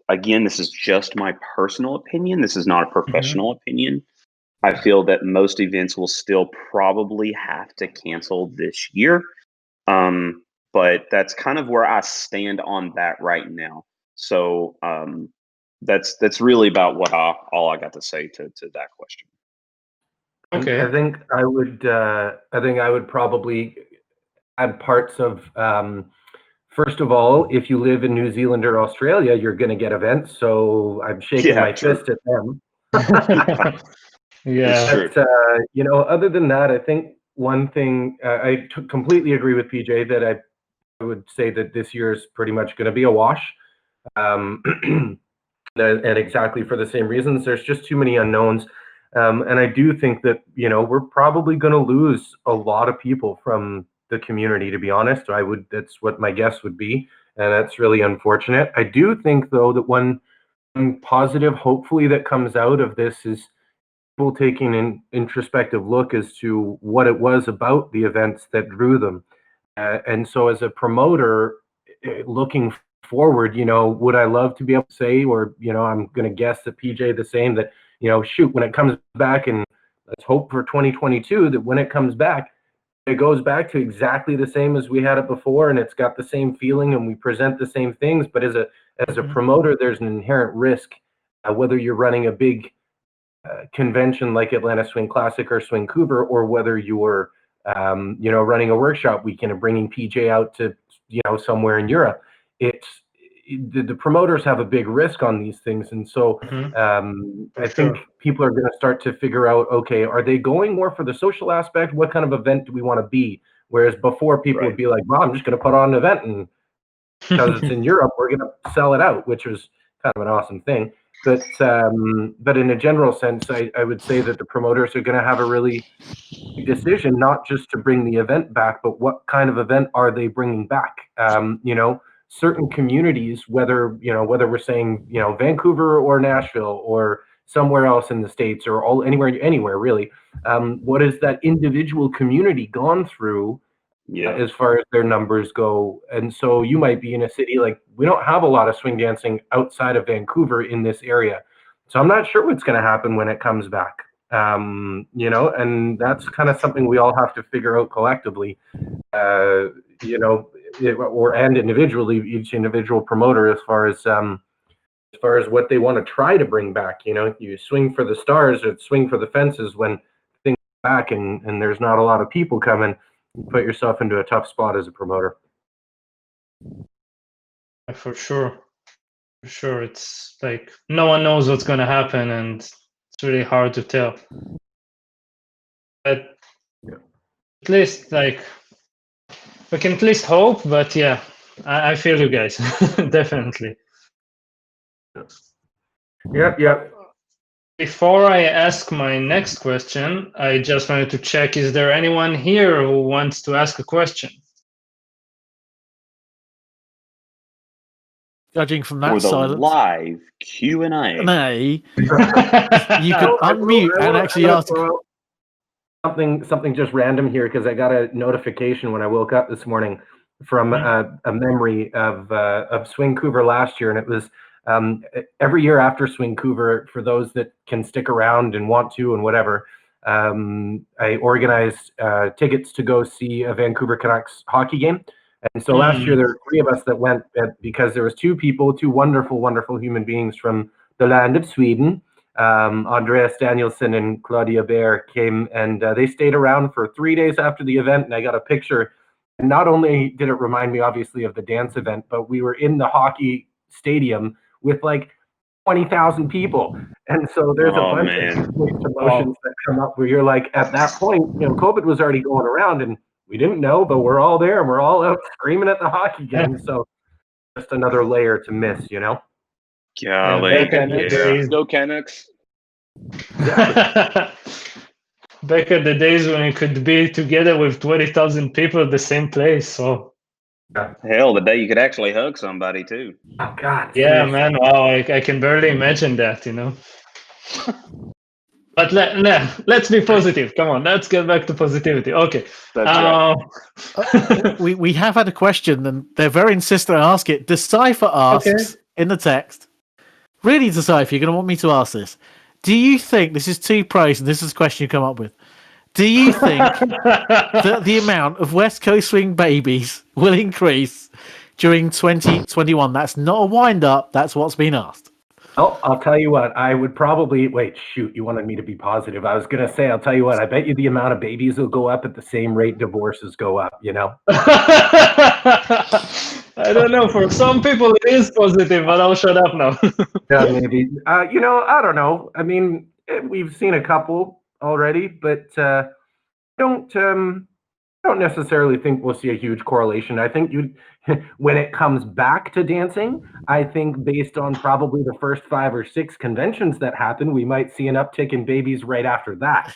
again, this is just my personal opinion. This is not a professional opinion. I feel that most events will still probably have to cancel this year. But that's kind of where I stand on that right now. So that's really about all I got to say to that question. Okay. I think I would probably add parts of. First of all, if you live in New Zealand or Australia, you're going to get events. So I'm shaking my fist at them. Yeah. But, other than that, I think one thing I completely agree with PJ that I would say that this year is pretty much going to be a wash. And exactly for the same reasons. There's just too many unknowns. And I do think that, we're probably going to lose a lot of people from the community, to be honest. That's what my guess would be. And that's really unfortunate. I do think, though, that one positive, hopefully, that comes out of this is people taking an introspective look as to what it was about the events that drew them. And so as a promoter, looking forward, would I love to be able to say, or, I'm going to guess that PJ the same, that, shoot, when it comes back, and let's hope for 2022, that when it comes back, it goes back to exactly the same as we had it before, and it's got the same feeling, and we present the same things. But as a promoter, there's an inherent risk, whether you're running a big convention like Atlanta Swing Classic or Swingcouver, or whether you're running a workshop weekend and bringing PJ out to somewhere in Europe. The promoters have a big risk on these things, and so I think people are going to start to figure out, okay, are they going more for the social aspect? What kind of event do we want to be? Whereas before, people would be like, well, I'm just going to put on an event, and because it's in Europe, we're going to sell it out, which was kind of an awesome thing. But in a general sense, I would say that the promoters are going to have a really big decision, not just to bring the event back, but what kind of event are they bringing back? Certain communities, whether we're saying Vancouver or Nashville or somewhere else in the States, or anywhere really, what has that individual community gone through as far as their numbers go? And so you might be in a city like, we don't have a lot of swing dancing outside of Vancouver in this area, so I'm not sure what's going to happen when it comes back. And that's kind of something we all have to figure out collectively, and individually, each individual promoter, as far as what they want to try to bring back. You swing for the stars or swing for the fences when things are back and there's not a lot of people coming. You put yourself into a tough spot as a promoter. For sure. It's like no one knows what's going to happen, and it's really hard to tell. But at least, we can at least hope. But yeah, I feel you guys. Definitely. Yep. Before I ask my next question, I just wanted to check, is there anyone here who wants to ask a question? Judging from for that the silence, live Q&A. you can unmute and actually ask. Something just random here, because I got a notification when I woke up this morning from a memory of Swingcouver last year, and it was every year after Swingcouver, for those that can stick around and want to and whatever, I organized tickets to go see a Vancouver Canucks hockey game. And so last year there were 3 of us that went, because there was 2 people, 2 wonderful, wonderful human beings from the land of Sweden. Andreas Danielsson and Claudia Bear came, and they stayed around for 3 days after the event, and I got a picture. And not only did it remind me obviously of the dance event, but we were in the hockey stadium with like 20,000 people. And so there's a bunch of mixed emotions that come up where you're like, at that point, COVID was already going around and we didn't know, but we're all there and we're all out screaming at the hockky game. So just another layer to miss, Golly, Go Canucks. Back at the days when you could be together with 20,000 people at the same place. So hell, the day you could actually hug somebody too. Oh God. Yeah, man. Wow, I can barely imagine that, But let's be positive. Come on, let's get back to positivity. Okay. That's We have had a question, and they're very insistent I ask it. Decipher asks in the text. Really, Decipher, you're going to want me to ask this. Do you think, this is 2 pros, and this is a question you come up with. Do you think that the amount of West Coast Swing babies will increase during 2021? That's not a wind-up. That's what's been asked. Oh, I'll tell you what, I would probably, wait, shoot, you wanted me to be positive. I was going to say, I'll tell you what, I bet you the amount of babies will go up at the same rate divorces go up, I don't know. For some people, it is positive, but I'll shut up now. Yeah, maybe. I don't know. I mean, we've seen a couple already, but don't necessarily think we'll see a huge correlation. I think when it comes back to dancing, I think based on probably the first 5 or 6 conventions that happen, we might see an uptick in babies right after that.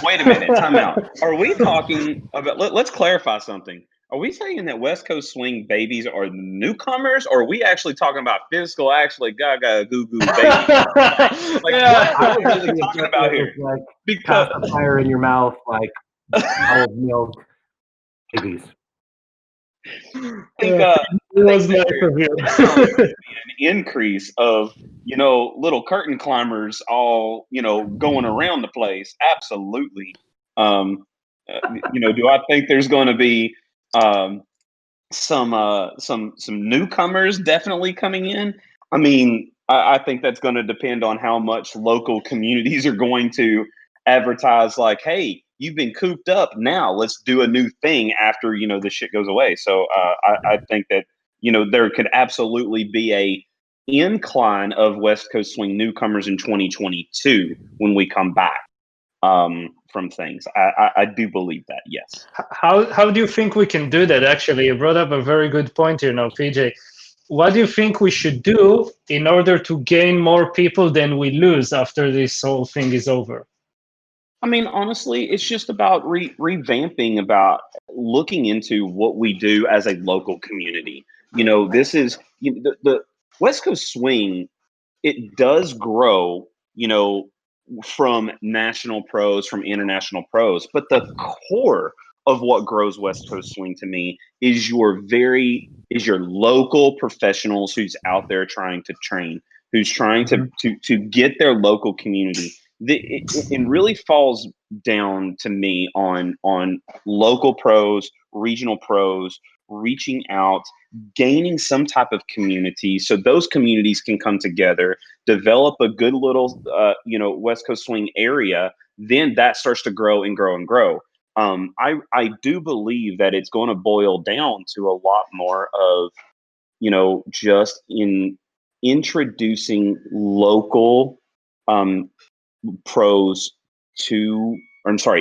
Wait a minute, time out. Are we talking about, let's clarify something. Are we saying that West Coast Swing babies are newcomers, or are we actually talking about physical, actually gaga goo goo babies? What are we really talking about here? Like pacifier in your mouth, like bottled milk babies. I think an increase of little curtain climbers all going around the place. Absolutely. Do I think there's going to be some newcomers definitely coming in? I mean, I think that's going to depend on how much local communities are going to advertise, like, hey, you've been cooped up, now let's do a new thing after the shit goes away. So I think that there could absolutely be a incline of West Coast Swing newcomers in 2022 when we come back from things. I do believe that, yes. How do you think we can do that? Actually, you brought up a very good point here now, PJ. What do you think we should do in order to gain more people than we lose after this whole thing is over? I mean, honestly, it's just about revamping, about looking into what we do as a local community. This is the West Coast Swing. It does grow, from national pros, from international pros, but the core of what grows West Coast Swing to me is your local professionals who's out there trying to train, who's trying to get their local community. It really falls down to me on local pros, regional pros, reaching out, gaining some type of community so those communities can come together, develop a good little West Coast Swing area. Then that starts to grow and grow and grow. I do believe that it's going to boil down to a lot more of just in introducing local pros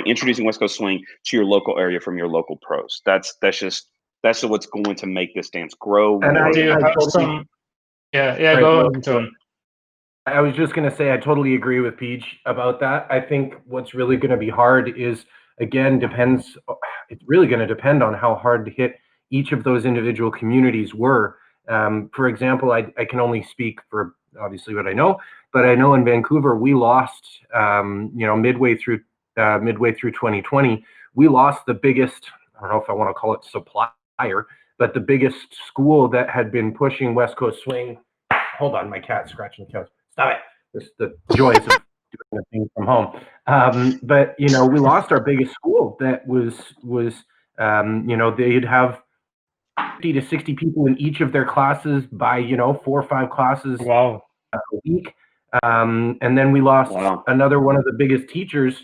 introducing West Coast Swing to your local area from your local pros. That's what's going to make this dance grow. And go on, John. I was just going to say, I totally agree with Peach about that. I think what's really going to be hard is, again, it's really going to depend on how hard hit each of those individual communities were. For example, I can only speak for obviously what I know, but I know in Vancouver we lost, midway through 2020, we lost the biggest. I don't know if I want to call it supplier, but the biggest school that had been pushing West Coast swing. Hold on, my cat's scratching the couch. Stop it. This is the joys of doing a thing from home. But we lost our biggest school that was they'd have 50 to 60 people in each of their classes by 4 or 5 classes Wow. a week. And then we lost another one of the biggest teachers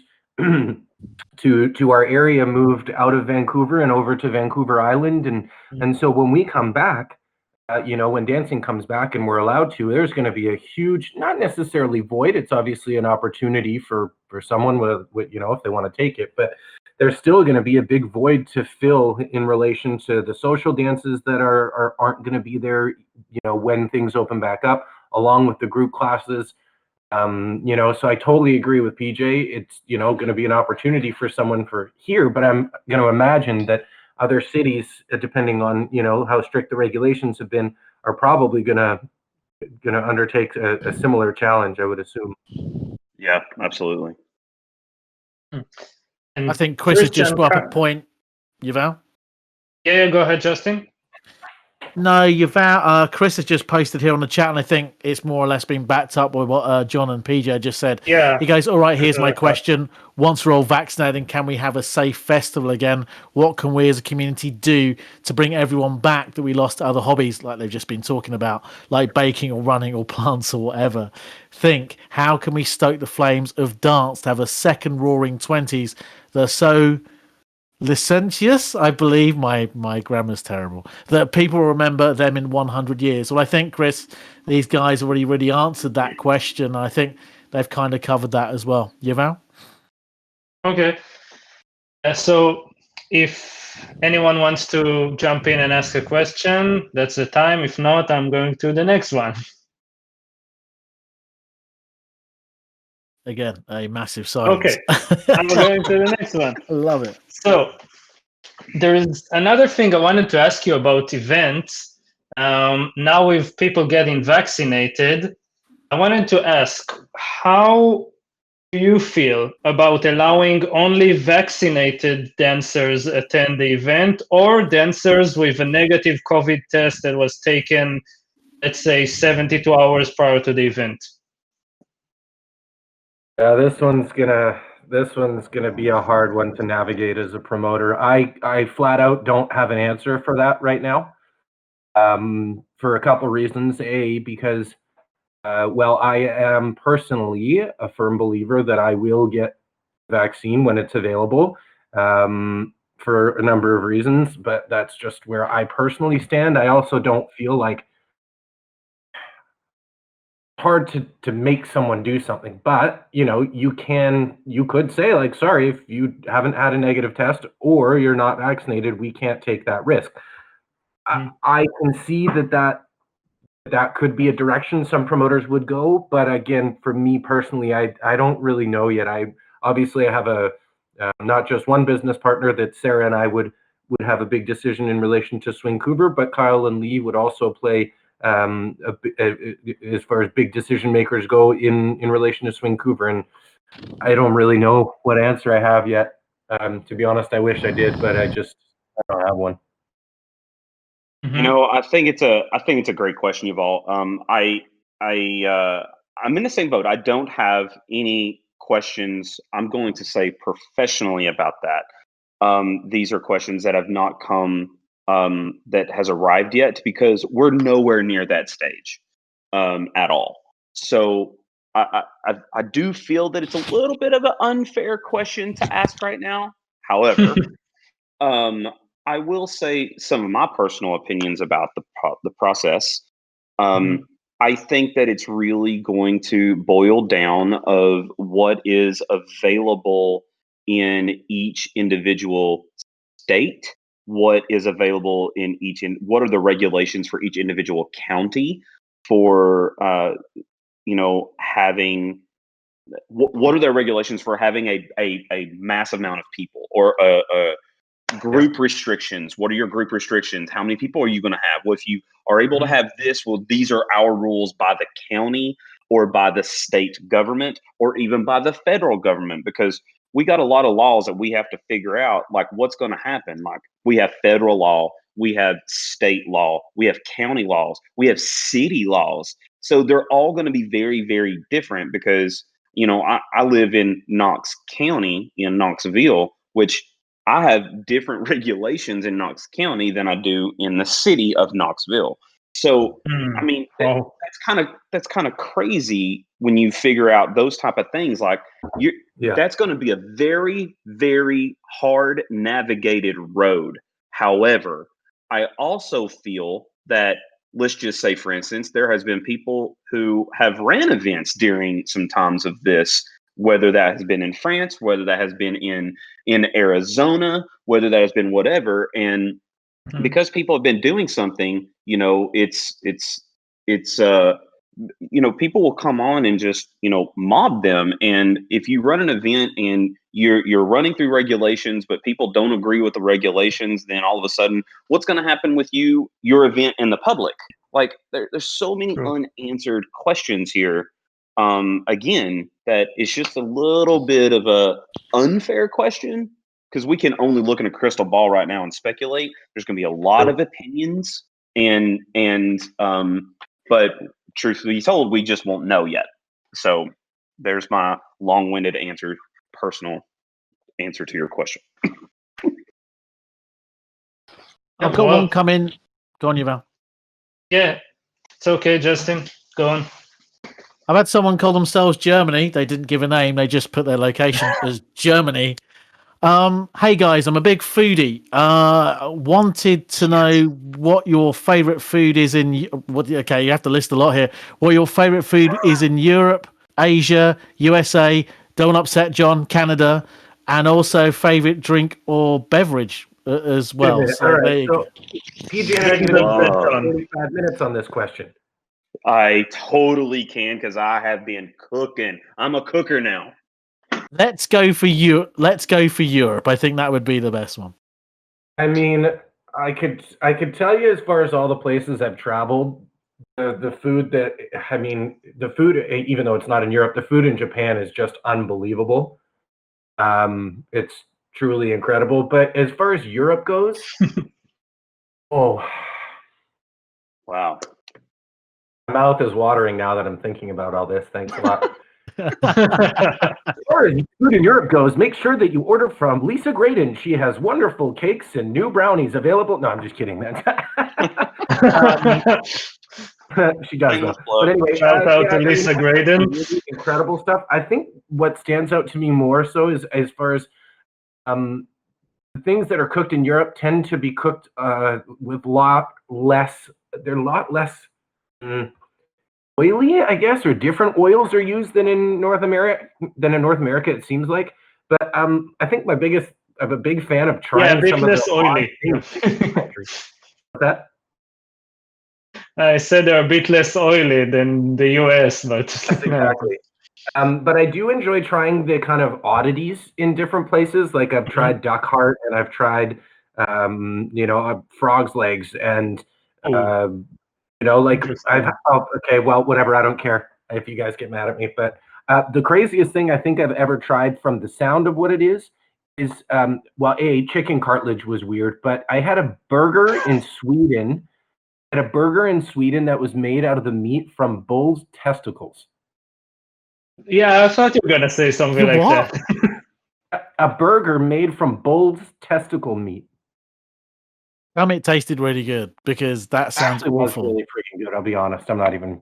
to our area, moved out of Vancouver and over to Vancouver Island. And so when we come back, when dancing comes back and we're allowed to, there's going to be a huge, not necessarily void. It's obviously an opportunity for someone with if they want to take it, but there's still going to be a big void to fill in relation to the social dances that aren't going to be there, when things open back up, along with the group classes. So I totally agree with PJ. It's, going to be an opportunity for someone for here, but I'm going to imagine that other cities, depending on, how strict the regulations have been, are probably going to undertake a similar challenge, I would assume. Yeah, absolutely. And I think Chris has just brought up a point. Yuval? Yeah, go ahead, Justin. No, Yuval. Chris has just posted here on the chat, and I think it's more or less been backed up by what John and PJ just said. Yeah. He goes, all right, here's my question. Once we're all vaccinated, can we have a safe festival again? What can we as a community do to bring everyone back that we lost to other hobbies, like they've just been talking about, like baking or running or plants or whatever? Think, how can we stoke the flames of dance to have a second roaring 20s that are so licentious, I believe, my grammar's terrible, that people remember them in 100 years? Well, I think, Chris, these guys already really answered that question. I think they've kind of covered that as well. Yuval? Okay. So if anyone wants to jump in and ask a question, that's the time. If not, I'm going to the next one. Again, a massive silence. Okay, I'm going to the next one. I love it. So there is another thing I wanted to ask you about events. Now with people getting vaccinated, I wanted to ask, how do you feel about allowing only vaccinated dancers attend the event, or dancers with a negative COVID test that was taken, let's say, 72 hours prior to the event? This one's gonna be a hard one to navigate as a promoter. I flat out don't have an answer for that right now. For a couple reasons. A, because I am personally a firm believer that I will get vaccine when it's available, for a number of reasons, but that's just where I personally stand. I also don't feel like hard to make someone do something, but you could say, like, sorry, if you haven't had a negative test or you're not vaccinated, we can't take that risk. I can see that could be a direction some promoters would go, but again, for me personally, I don't really know yet. I have a not just one business partner that Sarah and I would have a big decision in relation to Swingcouver, but Kyle and Lee would also play as far as big decision makers go in relation to Swingcouver. And I don't really know what answer I have yet. To be honest, I wish I did, but I don't have one. I think it's a great question, Yuval. I'm in the same boat. I don't have any questions, I'm going to say, professionally about that. These are questions that have not come, that has arrived yet, because we're nowhere near that stage at all. So I do feel that it's a little bit of an unfair question to ask right now. However, I will say some of my personal opinions about the process. I think that it's really going to boil down of what is available in each individual state, what is available in what are the regulations for each individual county for having. What are their regulations for having a mass amount of people, or group restrictions. What are your group restrictions? How many people are you going to have? Well, if you are able to have this, well, these are our rules by the county or by the state government or even by the federal government, because we got a lot of laws that we have to figure out, like what's going to happen. Like we have federal law, we have state law, we have county laws, we have city laws. So they're all going to be very, very different because, I live in Knox County in Knoxville, which I have different regulations in Knox County than I do in the city of Knoxville. So, I mean, that's kind of crazy when you figure out those type of things. Like, that's going to be a very, very hard navigated road. However, I also feel that, let's just say, for instance, there has been people who have ran events during some times of this, whether that has been in France, whether that has been in Arizona, whether that has been whatever. And because people have been doing something, people will come on and just, mob them. And if you run an event and you're running through regulations, but people don't agree with the regulations, then all of a sudden, what's going to happen with your event and the public? Like there's so many unanswered questions here. Again, that it's just a little bit of a unfair question because we can only look in a crystal ball right now and speculate. There's going to be a lot of opinions but truth be told, we just won't know yet. So there's my long-winded personal answer to your question. I've got one come in. Go on, Yuval. Yeah, it's okay, Justin. Go on. I've had someone call themselves Germany. They didn't give a name. They just put their location as Germany. Hey guys, I'm a big foodie. Wanted to know what your favorite food is okay, you have to list a lot here. What your favorite food is in Europe, Asia, USA, don't upset John, Canada, and also favorite drink or beverage as well. So all right. there you go. PJ and I can spend 45 minutes on this question. I totally can because I have been cooking. I'm a cooker now. Let's go for Europe. I think that would be the best one. I mean, I could tell you as far as all the places I've traveled, the food even though it's not in Europe, the food in Japan is just unbelievable. It's truly incredible. But as far as Europe goes, wow, my mouth is watering now that I'm thinking about all this. Thanks a lot. As far as food in Europe goes, make sure that you order from Lisa Graydon. She has wonderful cakes and new brownies available. No, I'm just kidding, man. She does though. But anyway, shout out to Lisa Graydon. Really incredible stuff. I think what stands out to me more so is as far as the things that are cooked in Europe tend to be cooked with a lot less oily, I guess, or different oils are used than in North America. It seems like. But I'm a big fan of trying some of the oily. What's that? I said they're a bit less oily than the US, but exactly. But I do enjoy trying the kind of oddities in different places. Like I've tried duck heart, and I've tried frog's legs, and whatever. I don't care if you guys get mad at me. But the craziest thing I think I've ever tried from the sound of what it is chicken cartilage was weird. But I had a burger in Sweden. That was made out of the meat from bull's testicles. Yeah, I thought you were gonna say something like that. A burger made from bull's testicle meat. It tasted really good because that sounds awful. Was really freaking good. I'll be honest. I'm not even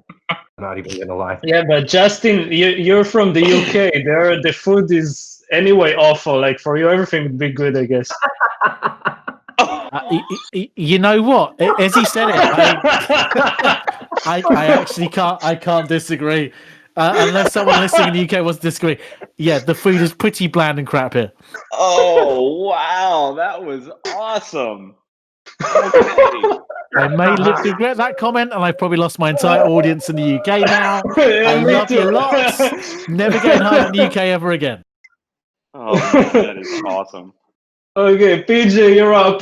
gonna lie. Yeah, but Justin, you're from the UK. There, the food is anyway awful. Like for you, everything would be good, I guess. You know what? As he said it, I actually can't disagree. Unless someone listening in the UK wants to disagree. Yeah, the food is pretty bland and crap here. Oh wow, that was awesome. Okay. I may regret that comment, and I've probably lost my entire audience in the UK now. I love you lots. Never getting home in the UK ever again. Oh, man, that is awesome. Okay, PJ, you're up.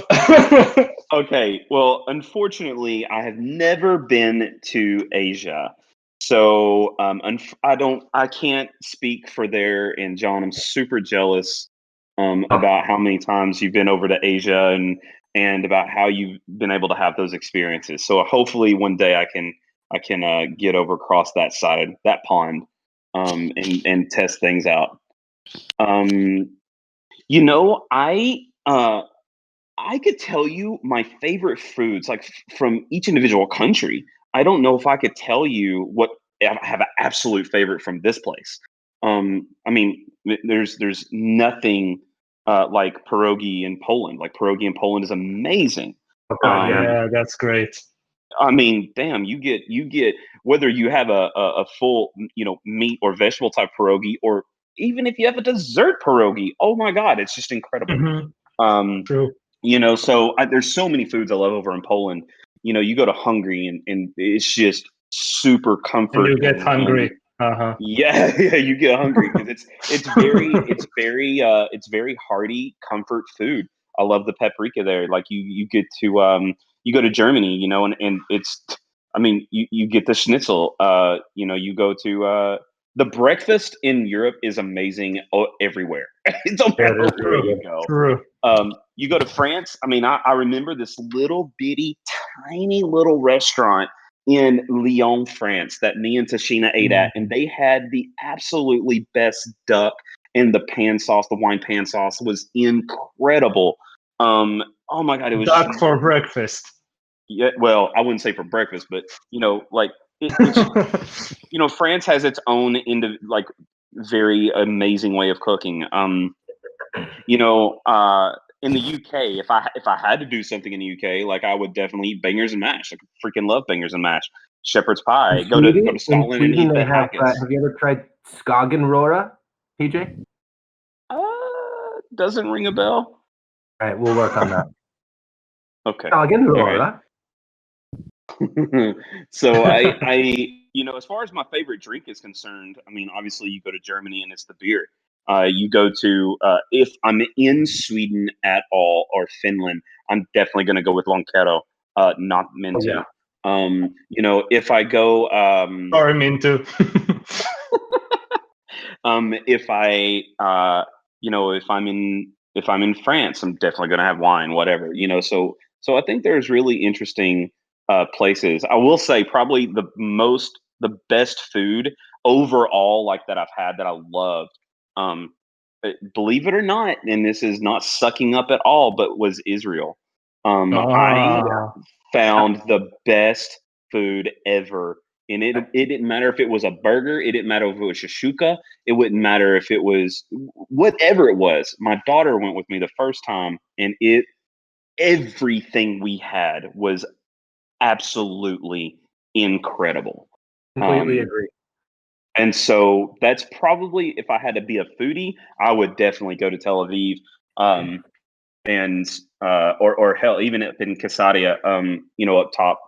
Okay, well, unfortunately, I have never been to Asia, so I can't speak for there. And John, I'm super jealous about how many times you've been over to Asia and about how you've been able to have those experiences. So hopefully one day I can get over across that side, that pond, and test things out. Um, you know, I could tell you my favorite foods, like from each individual country. I don't know if I could tell you what I have an absolute favorite from this place. I mean, there's nothing like pierogi in Poland. Like pierogi in Poland is amazing. Oh God, yeah. Yeah, that's great. I mean, damn, you get whether you have a full meat or vegetable type pierogi, or even if you have a dessert pierogi. Oh my God, it's just incredible. Mhm. Um, True. so there's so many foods I love over in Poland. You go to Hungary and it's just super And comfort you get and hungry. Uh-huh. yeah, yeah, you get hungry because it's very hearty comfort food. I love the paprika there. Like you get to you go to Germany, and it's I mean you get the schnitzel. You go to the breakfast in Europe is amazing everywhere. It don't Yeah, matter it is where really True. you good. go. True. You go to France. I mean, I remember this little bitty, tiny little restaurant in Lyon, France, that me and Tashina ate at, and they had the absolutely best duck, and the pan sauce, the wine pan sauce, was incredible. Oh my God, it was just Duck for breakfast. yeah. Well, I wouldn't say for breakfast, but like it's France has its own like very amazing way of cooking. You know, in the UK, if I had to do something in the UK, like I would definitely eat bangers and mash. I freaking love bangers and mash. Shepherd's pie. Go to In Scotland and Sweden, eat they the have. haggis. Have you ever tried Skagenröra, PJ? Doesn't ring a bell. All right, we'll work on that. Okay. All right. Skagenröra. So as far as my favorite drink is concerned, I mean, obviously you go to Germany and it's the beer. You go to if I'm in Sweden at all or Finland, I'm definitely going to go with Lonchetto, not Oh Mintu. yeah. If I go, Sorry, Mintu. if I, if I'm in France, I'm definitely going to have wine, whatever. So I think there's really interesting places. I will say probably the best food overall, like that I've had that I loved. Believe it or not, and this is not sucking up at all, but was Israel. I Ah, found the best food ever. And it didn't matter if it was a burger, it didn't matter if it was shashuka, it wouldn't matter if it was whatever it was. My daughter went with me the first time, and everything we had was absolutely incredible. Completely Um, agree. and so that's probably, if I had to be a foodie, I would definitely go to Tel Aviv, and or hell, even up in Casadia, up top.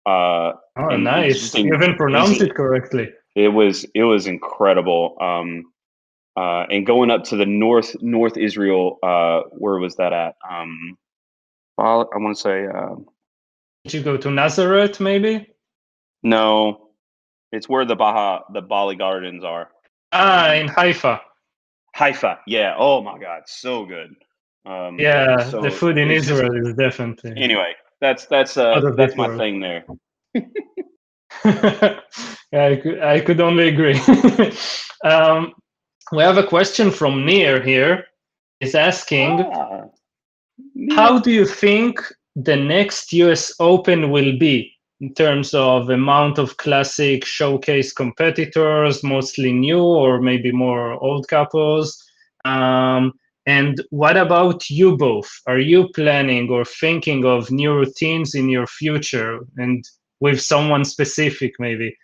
oh, And it's just nice. You even pronounced it correctly. it was incredible. And going up to the North Israel, where was that at? Well, I want to say Did you go to Nazareth, maybe? no. It's where the Bali Gardens are. Ah, in Haifa. Haifa, yeah. Oh my God, so good. Yeah, the So food in it's just Israel is definitely anyway. That's out of this my world. thing there. Yeah, I could only agree. um, we have a question from Nir here. He's asking, Ah, how Neil. do you think the next US Open will be in terms of amount of classic showcase competitors, mostly new or maybe more old couples? Um, and what about you both? Are you planning or thinking of new routines in your future and with someone specific maybe?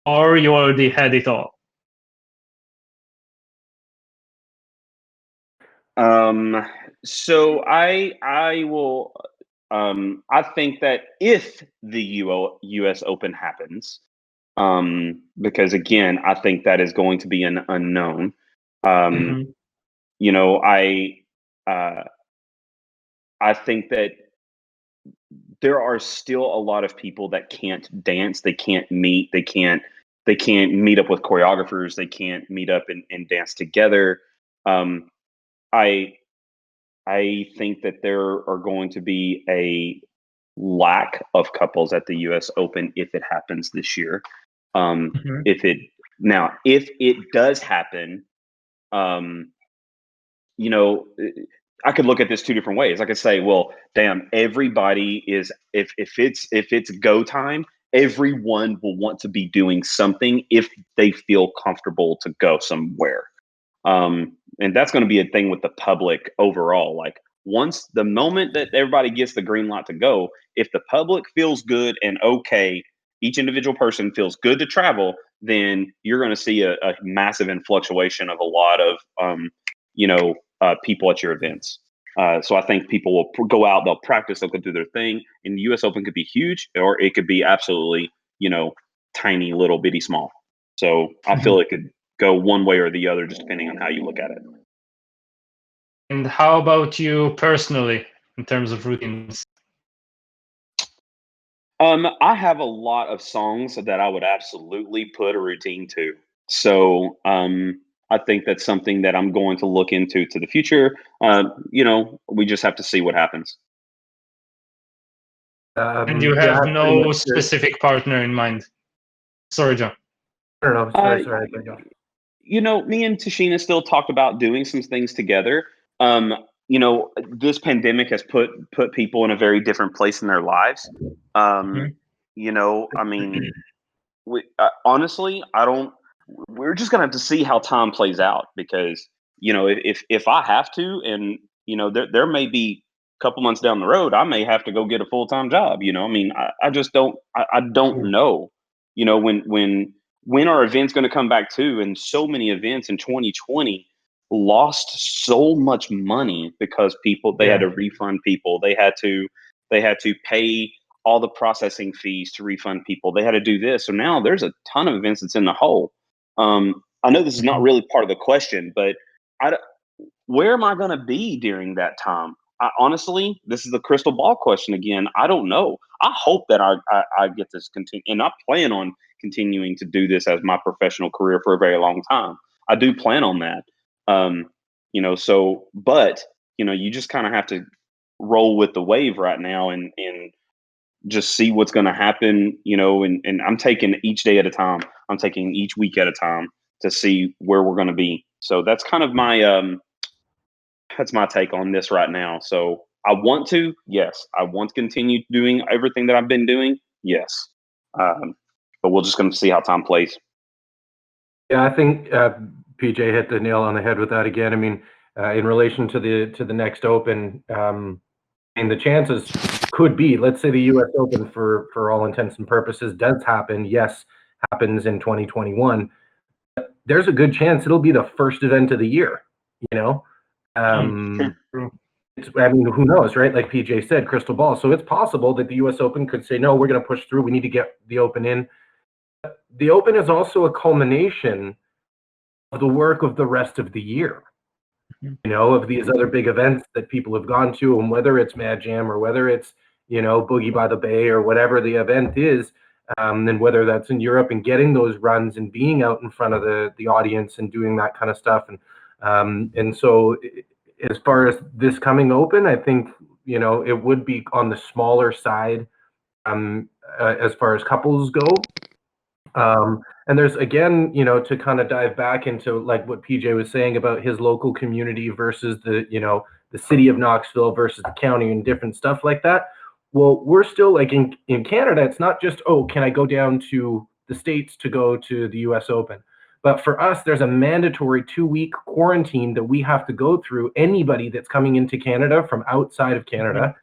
Or you already had it all? So I will I think that if the US Open happens, because again, I think that is going to be an unknown. Um, Mhm. I uh I think that there are still a lot of people that can't dance. They can't meet. They can't meet up with choreographers. They can't meet up and dance together. Um, I I think that there are going to be a lack of couples at the U.S. Open if it happens this year. Mhm. If it does happen, um, you know, I could look at this two different ways. I could say, well, damn, everybody is if it's go time, everyone will want to be doing something if they feel comfortable to go somewhere. And that's going to be a thing with the public overall. Like once the moment that everybody gets the green light to go, if the public feels good and okay, each individual person feels good to travel, then you're going to see a massive influctuation of a lot of people at your events. So I think people will go out, they'll practice, they'll go do their thing. And the U.S. Open could be huge, or it could be absolutely, tiny, little, bitty, small. So I feel it could go one way or the other, just depending on how you look at it. And how about you personally in terms of routines? I have a lot of songs that I would absolutely put a routine to. So I think that's something that I'm going to look into to the future. We just have to see what happens. And you Yeah, have pretty no much. specific partner in mind? Sorry, John. I don't know. Sorry. I got you. Me and Tashina still talked about doing some things together. This pandemic has put people in a very different place in their lives. Mhm. I mean, honestly, I don't. We're just gonna have to see how time plays out because if I have to, and there may be a couple months down the road, I may have to go get a full-time job. I mean, I just don't. I don't know. When are events going to come back too? And so many events in 2020 lost so much money because they had to refund people. They had to pay all the processing fees to refund people. They had to do this. So now there's a ton of events that's in the hole. I know this is not really part of the question, but where am I going to be during that time? Honestly, this is the crystal ball question again. I don't know. I hope that I get this continue, and I plan on continuing to do this as my professional career for a very long time. I do plan on that. But you just kind of have to roll with the wave right now and just see what's going to happen, and I'm taking each day at a time. I'm taking each week at a time to see where we're going to be. So that's kind of that's my take on this right now. So I want to, yes, I want to continue doing everything that I've been doing. Yes. But we're just going to see how time plays. Yeah, I think PJ hit the nail on the head with that again. I mean, in relation to the next Open, and the chances could be, let's say the U.S. Open, for all intents and purposes, does happen. Yes, happens in 2021. There's a good chance it'll be the first event of the year. You know, True. I mean, who knows, right? Like PJ said, crystal ball. So it's possible that the U.S. Open could say, no, we're going to push through. We need to get the Open in. The Open is also a culmination of the work of the rest of the year. Of these other big events that people have gone to, and whether it's Mad Jam or whether it's, Boogie by the Bay or whatever the event is, and whether that's in Europe and getting those runs and being out in front of the audience and doing that kind of stuff. And so as far as this coming Open, I think, it would be on the smaller side as far as couples go. And there's, again, to kind of dive back into like what PJ was saying about his local community versus the city of Knoxville versus the county and different stuff like that. Well, we're still like in Canada, it's not just, oh, can I go down to the States to go to the US Open? But for us, there's a mandatory 2-week quarantine that we have to go through. Anybody that's coming into Canada from outside of Canada,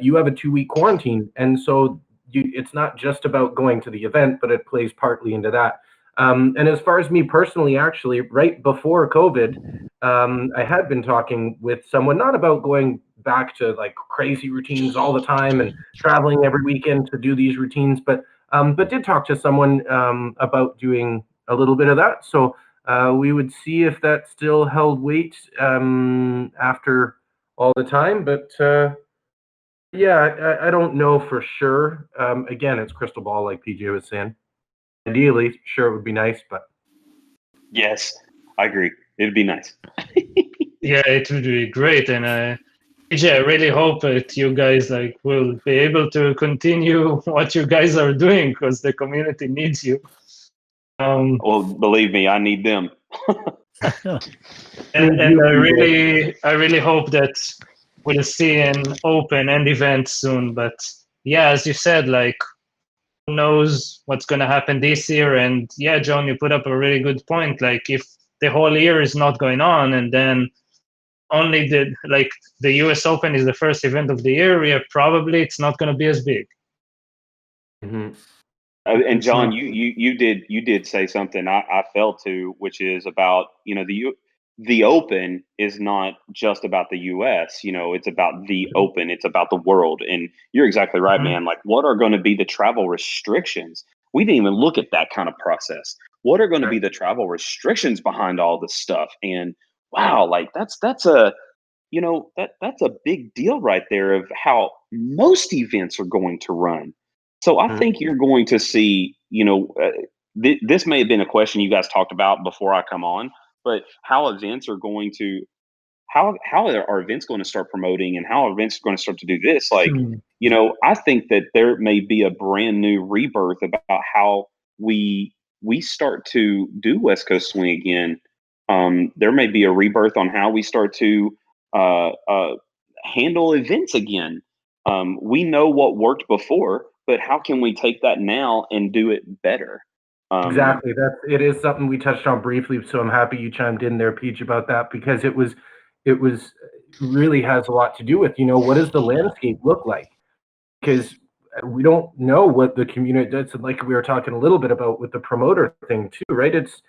you have a 2-week quarantine. And so it's not just about going to the event, but it plays partly into that. And as far as me personally, actually, right before COVID, I had been talking with someone, not about going back to like crazy routines all the time and traveling every weekend to do these routines, but did talk to someone about doing a little bit of that. So we would see if that still held weight after all the time. But Yeah, I don't know for sure. Again, it's crystal ball, like PJ was saying. Ideally, sure, it would be nice, but Yes, I agree. It'd be nice. Yeah, it would be great, and PJ, I really hope that you guys will be able to continue what you guys are doing because the community needs you. Well, believe me, I need them. And I really hope that we'll see an open end event soon. But yeah, as you said, who knows what's going to happen this year? And yeah, John, you put up a really good point. Like if the whole year is not going on, and then only the US Open is the first event of the year, yeah, probably it's not going to be as big. Mm-hmm. And John, you did say something I fell to, which is about the Open is not just about the U.S. It's about the Open. It's about the world. And you're exactly right, man. Like, what are going to be the travel restrictions? We didn't even look at that kind of process. What are going to be the travel restrictions behind all this stuff? And wow, like that's a that's a big deal right there of how most events are going to run. So I think you're going to see, this may have been a question you guys talked about before I come on, but how events are going to, how are events going to start promoting and how events are going to start to do this? Like, I think that there may be a brand new rebirth about how we start to do West Coast Swing again. There may be a rebirth on how we start to uh, uh, handle events again. We know what worked before, but how can we take that now and do it better? Exactly. It is something we touched on briefly, so I'm happy you chimed in there, Peach, about that because it really has a lot to do with, what does the landscape look like? Because we don't know what the community does, and like we were talking a little bit about with the promoter thing too, right? It's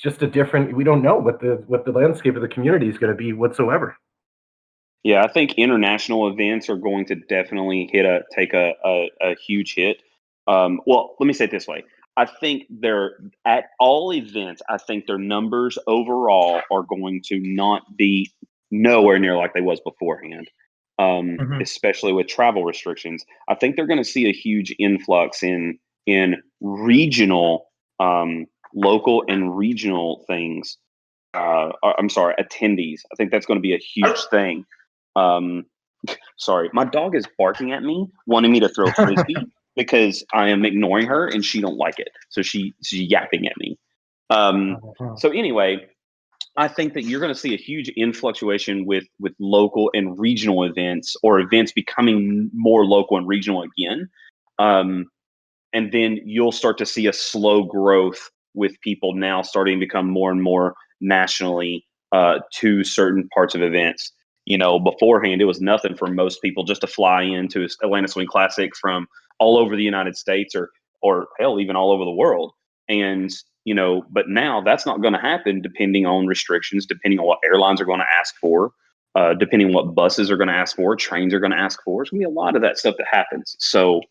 just a different. We don't know what the landscape of the community is going to be whatsoever. Yeah, I think international events are going to definitely take a huge hit. Well, let me say it this way. I think they're at all events, I think their numbers overall are going to not be nowhere near like they was beforehand. Especially with travel restrictions. I think they're going to see a huge influx in regional, local and regional things. I'm sorry, attendees. I think that's going to be a huge thing. Um, sorry, my dog is barking at me, wanting me to throw frisbee because I am ignoring her and she don't like it. So she's yapping at me. So anyway, I think that you're going to see a huge influctuation with local and regional events or events becoming more local and regional again. And then you'll start to see a slow growth with people now starting to become more and more nationally to certain parts of events. Beforehand, it was nothing for most people just to fly into Atlanta Swing Classic from all over the United States or hell, even all over the world. And, but now that's not going to happen depending on restrictions, depending on what airlines are going to ask for, depending on what buses are going to ask for, trains are going to ask for. It's going to be a lot of that stuff that happens. So,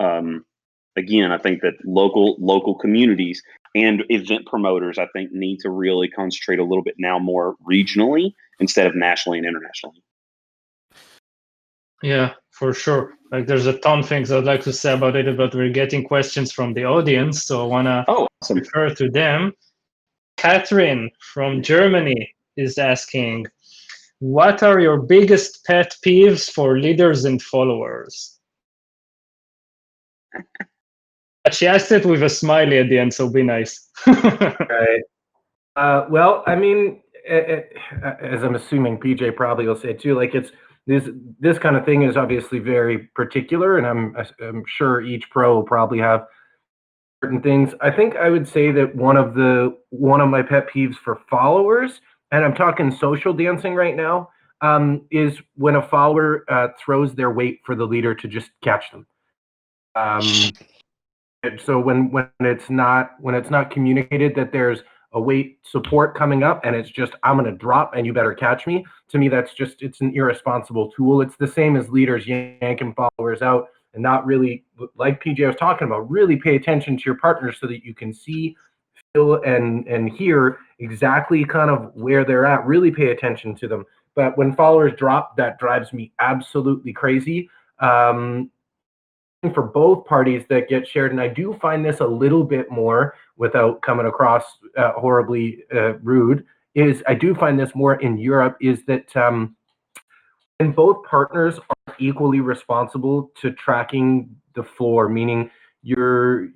again, I think that local communities and event promoters, I think, need to really concentrate a little bit now more regionally instead of nationally and internationally. Yeah, for sure. Like there's a ton of things I'd like to say about it, but we're getting questions from the audience, so I want to refer to them. Catherine from Germany is asking, what are your biggest pet peeves for leaders and followers? She asked it with a smiley at the end, so be nice. Right. Well, I mean, as I'm assuming PJ probably will say too, like it's this kind of thing is obviously very particular, and I'm sure each pro will probably have certain things. I think I would say that one of my pet peeves for followers, and I'm talking social dancing right now, is when a follower throws their weight for the leader to just catch them. So when it's not communicated that there's a weight support coming up and it's just I'm going to drop and you better catch me, to me it's an irresponsible tool. It's the same as leaders yanking followers out and not really, like PJ was talking about, really pay attention to your partners so that you can see, feel, and hear exactly kind of where they're at. Really pay attention to them, but when followers drop, that drives me absolutely crazy. For both parties that get shared, and I do find this a little bit more, without coming across horribly rude, is I do find this more in Europe, is that and both partners are equally responsible to tracking the floor, meaning you're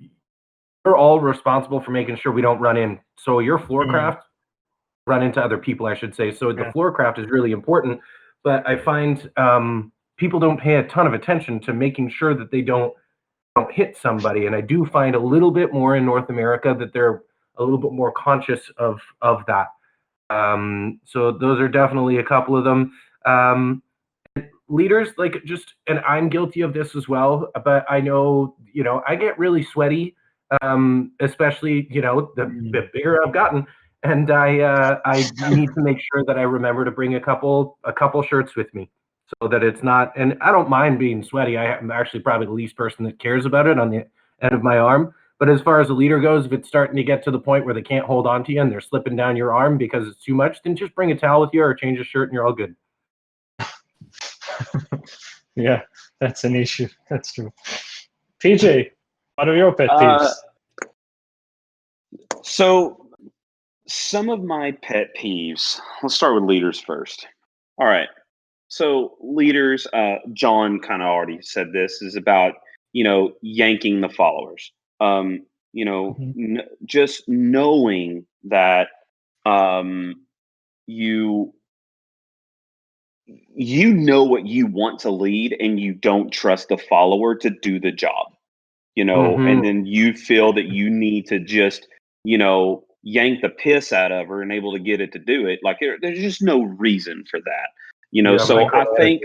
all responsible for making sure we don't run in. So your floor craft run into other people, I should say. So the floor craft is really important, but I find people don't pay a ton of attention to making sure that they don't hit somebody. And I do find a little bit more in North America that they're a little bit more conscious of that. So those are definitely a couple of them. Leaders, like, just, and I'm guilty of this as well, but I know, I get really sweaty, especially, the bigger I've gotten. And I need to make sure that I remember to bring a couple shirts with me, so that it's not, and I don't mind being sweaty. I'm actually probably the least person that cares about it on the end of my arm. But as far as a leader goes, if it's starting to get to the point where they can't hold on to you and they're slipping down your arm because it's too much, then just bring a towel with you or change a shirt and you're all good. Yeah, that's an issue. That's true. PJ, what are your pet peeves? So some of my pet peeves, let's start with leaders first. All right. So leaders, John kind of already said this, is about, yanking the followers. Just knowing that you know what you want to lead and you don't trust the follower to do the job, and then you feel that you need to just, yank the piss out of her and able to get it to do it. Like there's just no reason for that, so I think,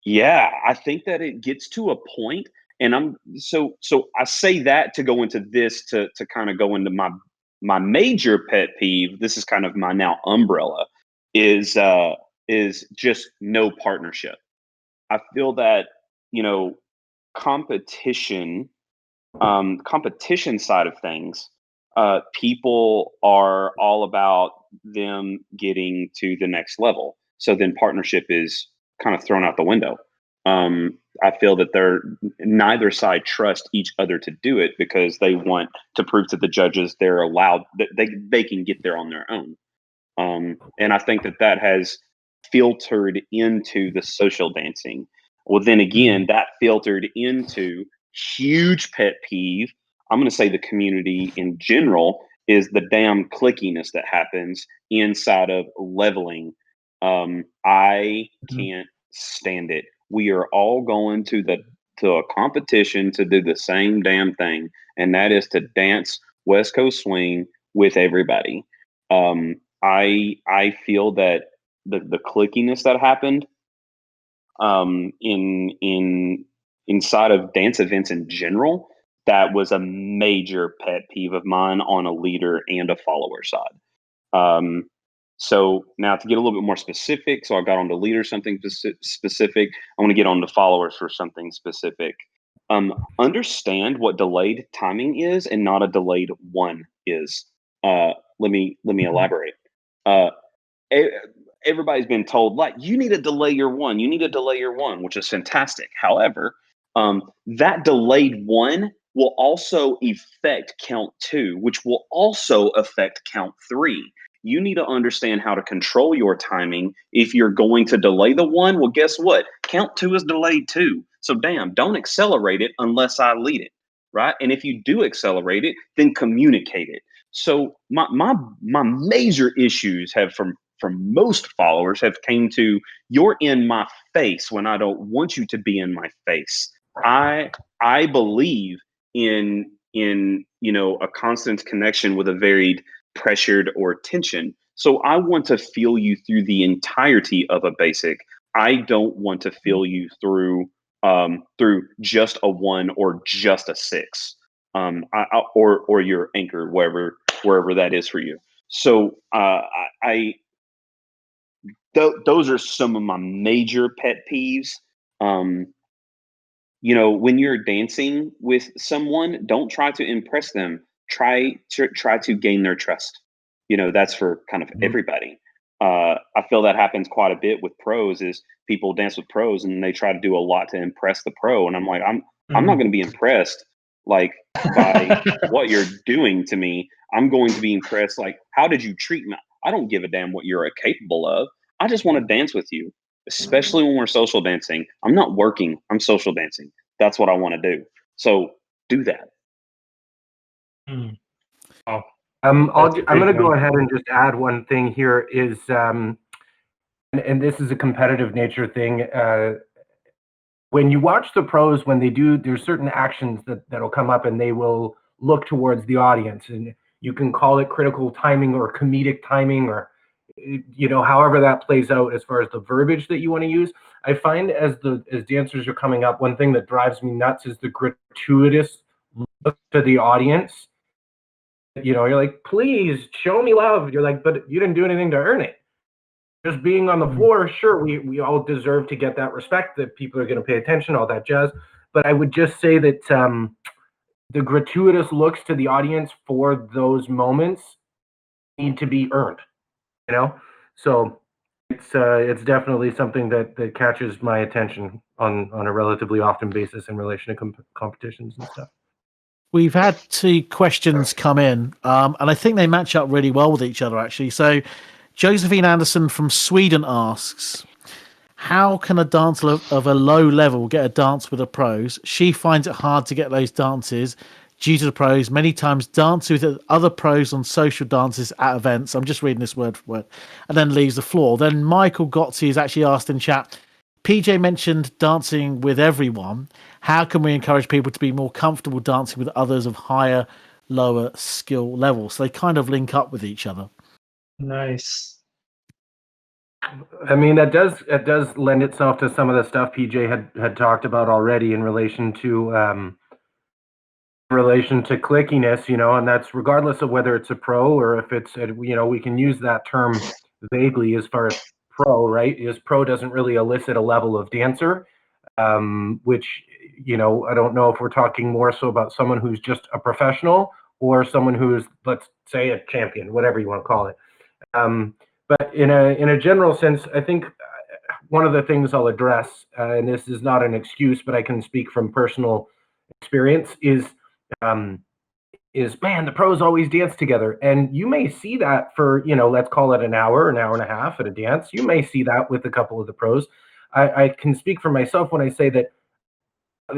I think that it gets to a point, and so I say that to go into this, to kind of go into my major pet peeve. This is kind of my now umbrella, is just no partnership. I feel that, competition, competition side of things, people are all about them getting to the next level. So then partnership is kind of thrown out the window. I feel that neither side trust each other to do it because they want to prove to the judges they're allowed, that they can get there on their own. And I think that has filtered into the social dancing. Well, then again, that filtered into huge pet peeve. I'm going to say the community in general is the damn clickiness that happens inside of leveling. I can't stand it. We are all going to a competition to do the same damn thing, and that is to dance West Coast swing with everybody. I feel that the clickiness that happened inside of dance events in general, that was a major pet peeve of mine on a leader and a follower side. So now to get a little bit more specific, so I got on the leader something specific. I want to get on the followers for something specific. Understand what delayed timing is and not a delayed one is. Let me elaborate. Everybody's been told, like, you need to delay your one, which is fantastic. However, that delayed one will also affect count two, which will also affect count three. You need to understand how to control your timing. If you're going to delay the one, well, guess what? Count two is delayed too. So don't accelerate it unless I lead it, right? And if you do accelerate it, then communicate it. So my major issues have from most followers have came to, you're in my face when I don't want you to be in my face. I believe in a constant connection with a varied pressured or tension. So I want to feel you through the entirety of a basic. I don't want to feel you through just a one or just a six, or your anchor, wherever that is for you. So those are some of my major pet peeves. When you're dancing with someone, don't try to impress them. Try to gain their trust. That's for kind of everybody. I feel that happens quite a bit with pros. Is people dance with pros and they try to do a lot to impress the pro, and I'm like, I'm not going to be impressed like by what you're doing to me. I'm going to be impressed like, how did you treat me? I don't give a damn what you're capable of. I just want to dance with you, especially when we're social dancing. I'm not working. I'm social dancing. That's what I want to do. So do that. Oh, I'm that's a going to big go one. ahead and just add one thing here is, and this is a competitive nature thing. When you watch the pros, when they do, there's certain actions that'll come up and they will look towards the audience, and you can call it critical timing or comedic timing, or however that plays out as far as the verbiage that you want to use. I find as dancers are coming up, one thing that drives me nuts is the gratuitous look to the audience. You're like, please show me love. You're like, but you didn't do anything to earn it. Just being on the floor, sure, we all deserve to get that respect, that people are going to pay attention, all that jazz. But I would just say that the gratuitous looks to the audience for those moments need to be earned, So it's definitely something that catches my attention on a relatively often basis in relation to competitions and stuff. We've had 2 questions come in, and I think they match up really well with each other, actually. So Josephine Anderson from Sweden asks, how can a dancer of a low level get a dance with the pros? She finds it hard to get those dances due to the pros. Many times dances with other pros on social dances at events. I'm just reading this word for word. And then leaves the floor. Then Michael Gotzi has actually asked in chat, PJ mentioned dancing with everyone. How can we encourage people to be more comfortable dancing with others of higher, lower skill levels? So they kind of link up with each other. Nice. I mean, that does lend itself to some of the stuff PJ had talked about already in relation to clickiness, and that's regardless of whether it's a pro or if it's we can use that term vaguely as far as pro, right? Because pro doesn't really elicit a level of dancer, which I don't know if we're talking more so about someone who's just a professional or someone who's, let's say, a champion, whatever you want to call it. But in a general sense, I think one of the things I'll address, and this is not an excuse, but I can speak from personal experience, is man, the pros always dance together. And you may see that for, let's call it an hour and a half at a dance. You may see that with a couple of the pros. I can speak for myself when I say that,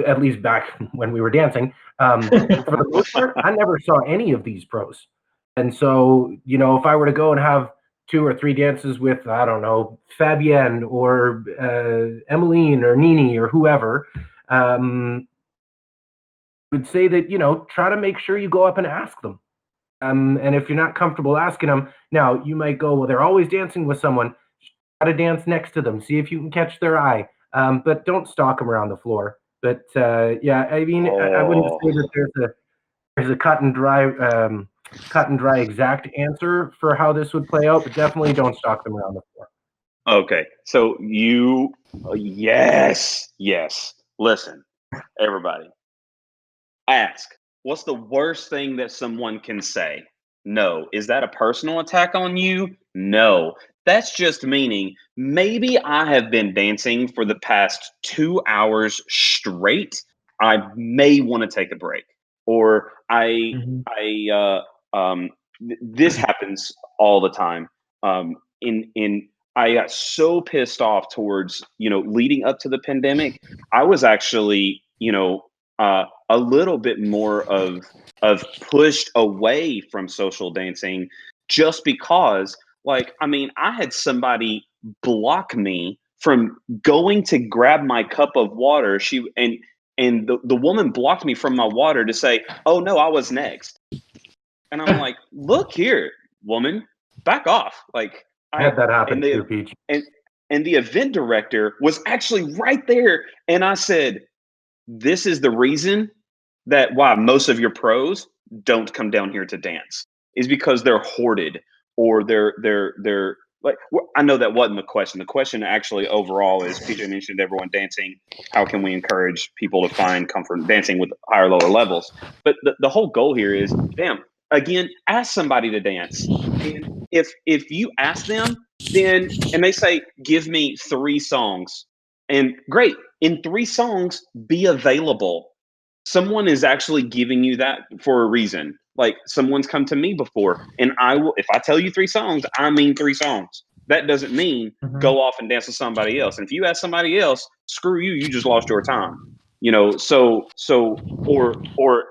at least back when we were dancing, for the most part, I never saw any of these pros. And so, if I were to go and have 2 or 3 dances with, I don't know, Fabienne or Emmeline or Nini or whoever, would say that, try to make sure you go up and ask them. And if you're not comfortable asking them, now you might go, well, they're always dancing with someone. Try to dance next to them. See if you can catch their eye. But don't stalk them around the floor. But yeah, I mean, I wouldn't say that there's a cut and dry exact answer for how this would play out, but definitely don't stalk them around the floor. Okay, so yes. Listen, everybody, ask, what's the worst thing that someone can say? No. Is that a personal attack on you? No. That's just meaning maybe I have been dancing for the past 2 hours straight. I may want to take a break, or this happens all the time. I got so pissed off towards, leading up to the pandemic. I was actually, a little bit more of pushed away from social dancing, just because, like, I mean, I had somebody block me from going to grab my cup of water. And the woman blocked me from my water to say, "Oh no, I was next." And I'm like, "Look here, woman, back off." Like, I had that happen too, Peach. And the event director was actually right there, and I said, "This is the reason that why most of your pros don't come down here to dance, is because they're hoarded, or they're like." I know that wasn't the question. The question actually overall is, PJ mentioned everyone dancing. How can we encourage people to find comfort in dancing with higher, lower levels? But the whole goal here is, again, ask somebody to dance. And if you ask them, then, and they say, give me 3 songs. And great, in 3 songs, be available. Someone is actually giving you that for a reason. Like someone's come to me before, and I will, if I tell you 3 songs, I mean 3 songs. That doesn't mean go off and dance with somebody else. And if you ask somebody else, screw you, you just lost your time. Or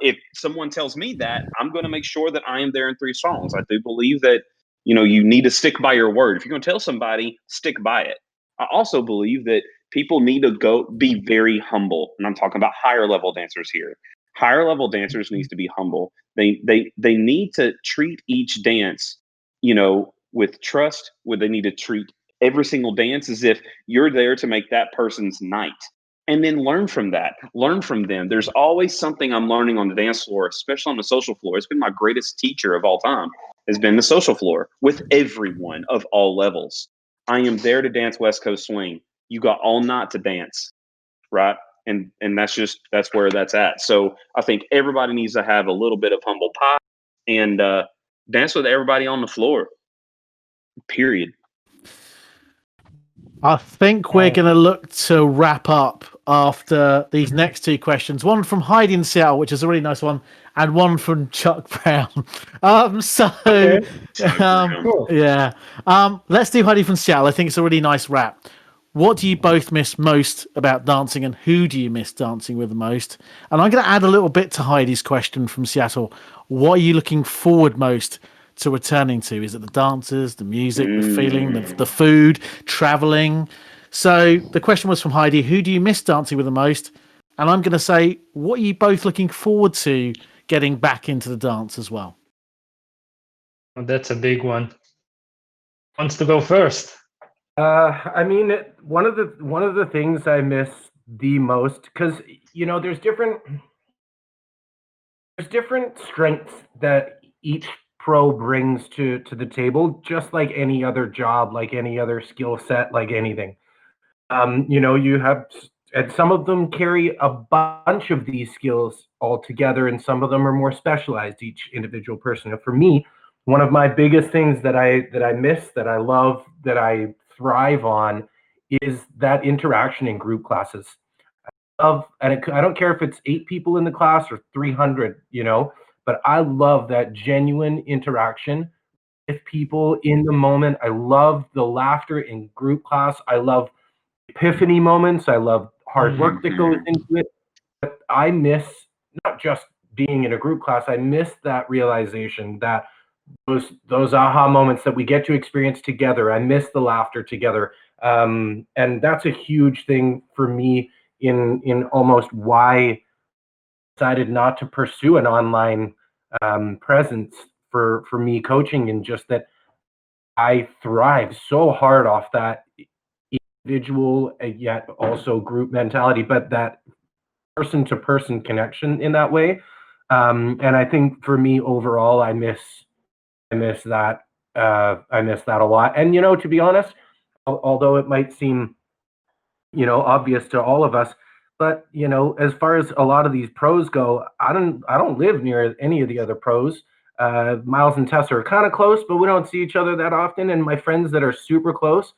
if someone tells me that, I'm going to make sure that I am there in 3 songs. I do believe that, you need to stick by your word. If you're going to tell somebody, stick by it. I also believe that people need to be very humble. And I'm talking about higher level dancers here. Higher level dancers needs to be humble. They need to treat each dance, with trust, where they need to treat every single dance as if you're there to make that person's night. And then learn from that. Learn from them. There's always something I'm learning on the dance floor, especially on the social floor. It's been my greatest teacher of all time, has been the social floor with everyone of all levels. I am there to dance West Coast swing. You got all night to dance, right? And that's where that's at. So I think everybody needs to have a little bit of humble pie and dance with everybody on the floor. Period. I think we're going to look to wrap up after these next 2 questions. One from Heidi in Seattle, which is a really nice one, and one from Chuck Brown. Cool. Yeah. Let's do Heidi from Seattle. I think it's a really nice wrap. What do you both miss most about dancing, and who do you miss dancing with the most? And I'm going to add a little bit to Heidi's question from Seattle. What are you looking forward most to returning to? Is it the dancers, the music, the feeling, the food, traveling? So the question was from Heidi, who do you miss dancing with the most? And I'm going to say, what are you both looking forward to getting back into the dance as well? Well, that's a big one. Wants to go first? I mean, one of the things I miss the most, because there's different strengths that each pro brings to the table, just like any other job, like any other skill set, like anything. You have, and some of them carry a bunch of these skills all together, and some of them are more specialized, each individual person. And for me, one of my biggest things that I miss, that I love, that I thrive on, is that interaction in group classes. I don't care if it's 8 people in the class or 300, but I love that genuine interaction with people in the moment. I love the laughter in group class. I love epiphany moments. I love hard work that goes into it. But I miss not just being in a group class. I miss that realization, that those aha moments that we get to experience together. I miss the laughter together, and that's a huge thing for me in almost why I decided not to pursue an online presence for me coaching, and just that I thrive so hard off that individual yet also group mentality, but that person to person connection in that way. And I think for me overall, I miss that. I miss that a lot. And to be honest, although it might seem obvious to all of us, but as far as a lot of these pros go, I don't live near any of the other pros. Miles and Tessa are kind of close, but we don't see each other that often. And my friends that are super close,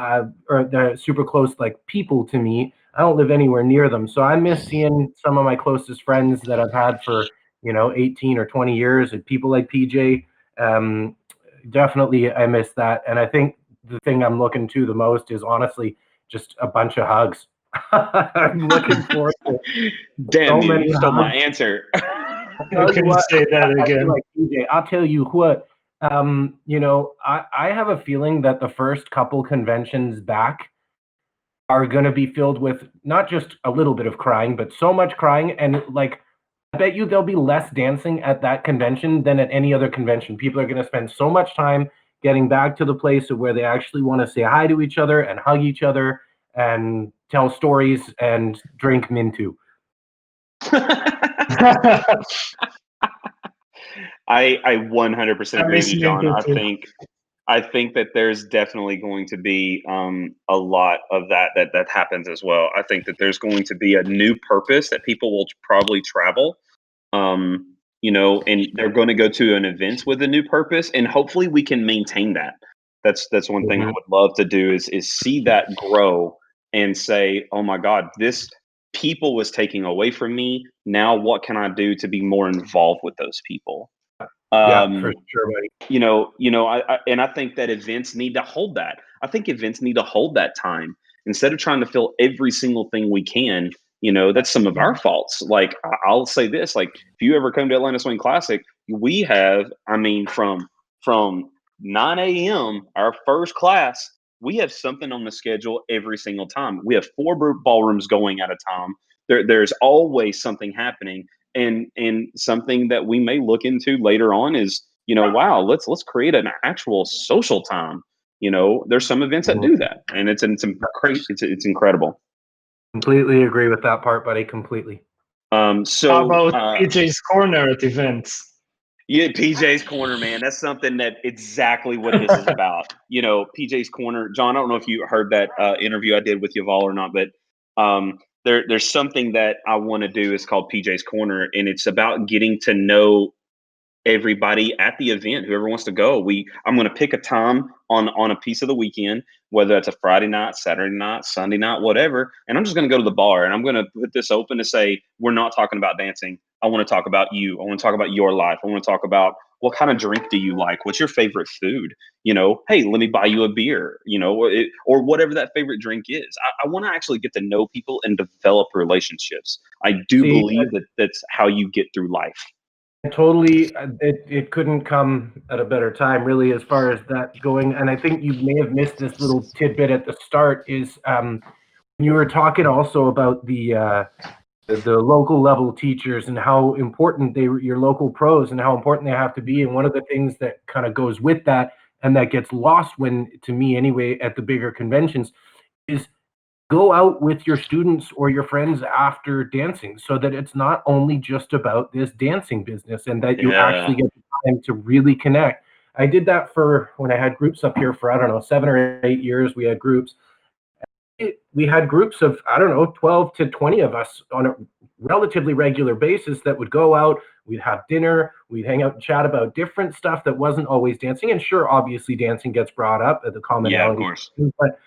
or they're super close, like people to me, I don't live anywhere near them. So I miss seeing some of my closest friends that I've had for 18 or 20 years, and people like PJ. Definitely, I miss that. And I think the thing I'm looking to the most is honestly just a bunch of hugs. I'm looking forward to Damn, so many you stole my hugs. answer. You can say that again. Like PJ, I'll tell you what. I have a feeling that the first couple conventions back are going to be filled with not just a little bit of crying, but so much crying. And like, I bet you there'll be less dancing at that convention than at any other convention. People are going to spend so much time getting back to the place of where they actually want to say hi to each other and hug each other and tell stories and drink Mintu. I 100% agree with you, John. Too. I think that there's definitely going to be a lot of that happens as well. I think that there's going to be a new purpose that people will probably travel, and they're going to go to an event with a new purpose, and hopefully we can maintain that. That's one thing I would love to do is see that grow and say, oh my God, this people was taking away from me. Now what can I do to be more involved with those people? Yeah, for sure, buddy. I think that events need to hold that. I think events need to hold that time instead of trying to fill every single thing we can. That's some of our faults. Like I'll say this, like if you ever come to Atlanta Swing Classic, we have, from 9 a.m. our first class, we have something on the schedule every single time. We have 4 ballrooms going at a time. There's always something happening. And something that we may look into later on is, wow, let's create an actual social time. There's some events that do that, and it's incredible. Completely agree with that part, buddy. Completely. So how about PJ's Corner at events? Yeah, PJ's Corner, man. That's something that exactly what this is about. PJ's Corner. John, I don't know if you heard that interview I did with Yuval or not, but there's something that I want to do. It's called PJ's Corner, and it's about getting to know everybody at the event, whoever wants to go. I'm going to pick a time on a piece of the weekend, whether that's a Friday night, Saturday night, Sunday night, whatever. And I'm just going to go to the bar, and I'm going to put this open to say, we're not talking about dancing. I want to talk about you. I want to talk about your life. I want to talk about what kind of drink do you like? What's your favorite food? Hey, let me buy you a beer, or whatever that favorite drink is. I want to actually get to know people and develop relationships. I do believe that that's how you get through life. Totally, it couldn't come at a better time, really, as far as that going. And I think you may have missed this little tidbit at the start. Is you were talking also about the local level teachers and how important your local pros and how important they have to be. And one of the things that kind of goes with that and that gets lost to me anyway, at the bigger conventions is go out with your students or your friends after dancing, so that it's not only just about this dancing business and that you actually get the time to really connect. I did that for when I had groups up here for, I don't know, 7 or 8 years. We had groups. We had groups of, I don't know, 12 to 20 of us on a relatively regular basis that would go out. We'd have dinner. We'd hang out and chat about different stuff that wasn't always dancing. And sure, obviously dancing gets brought up at the commonality. Yeah, of course. But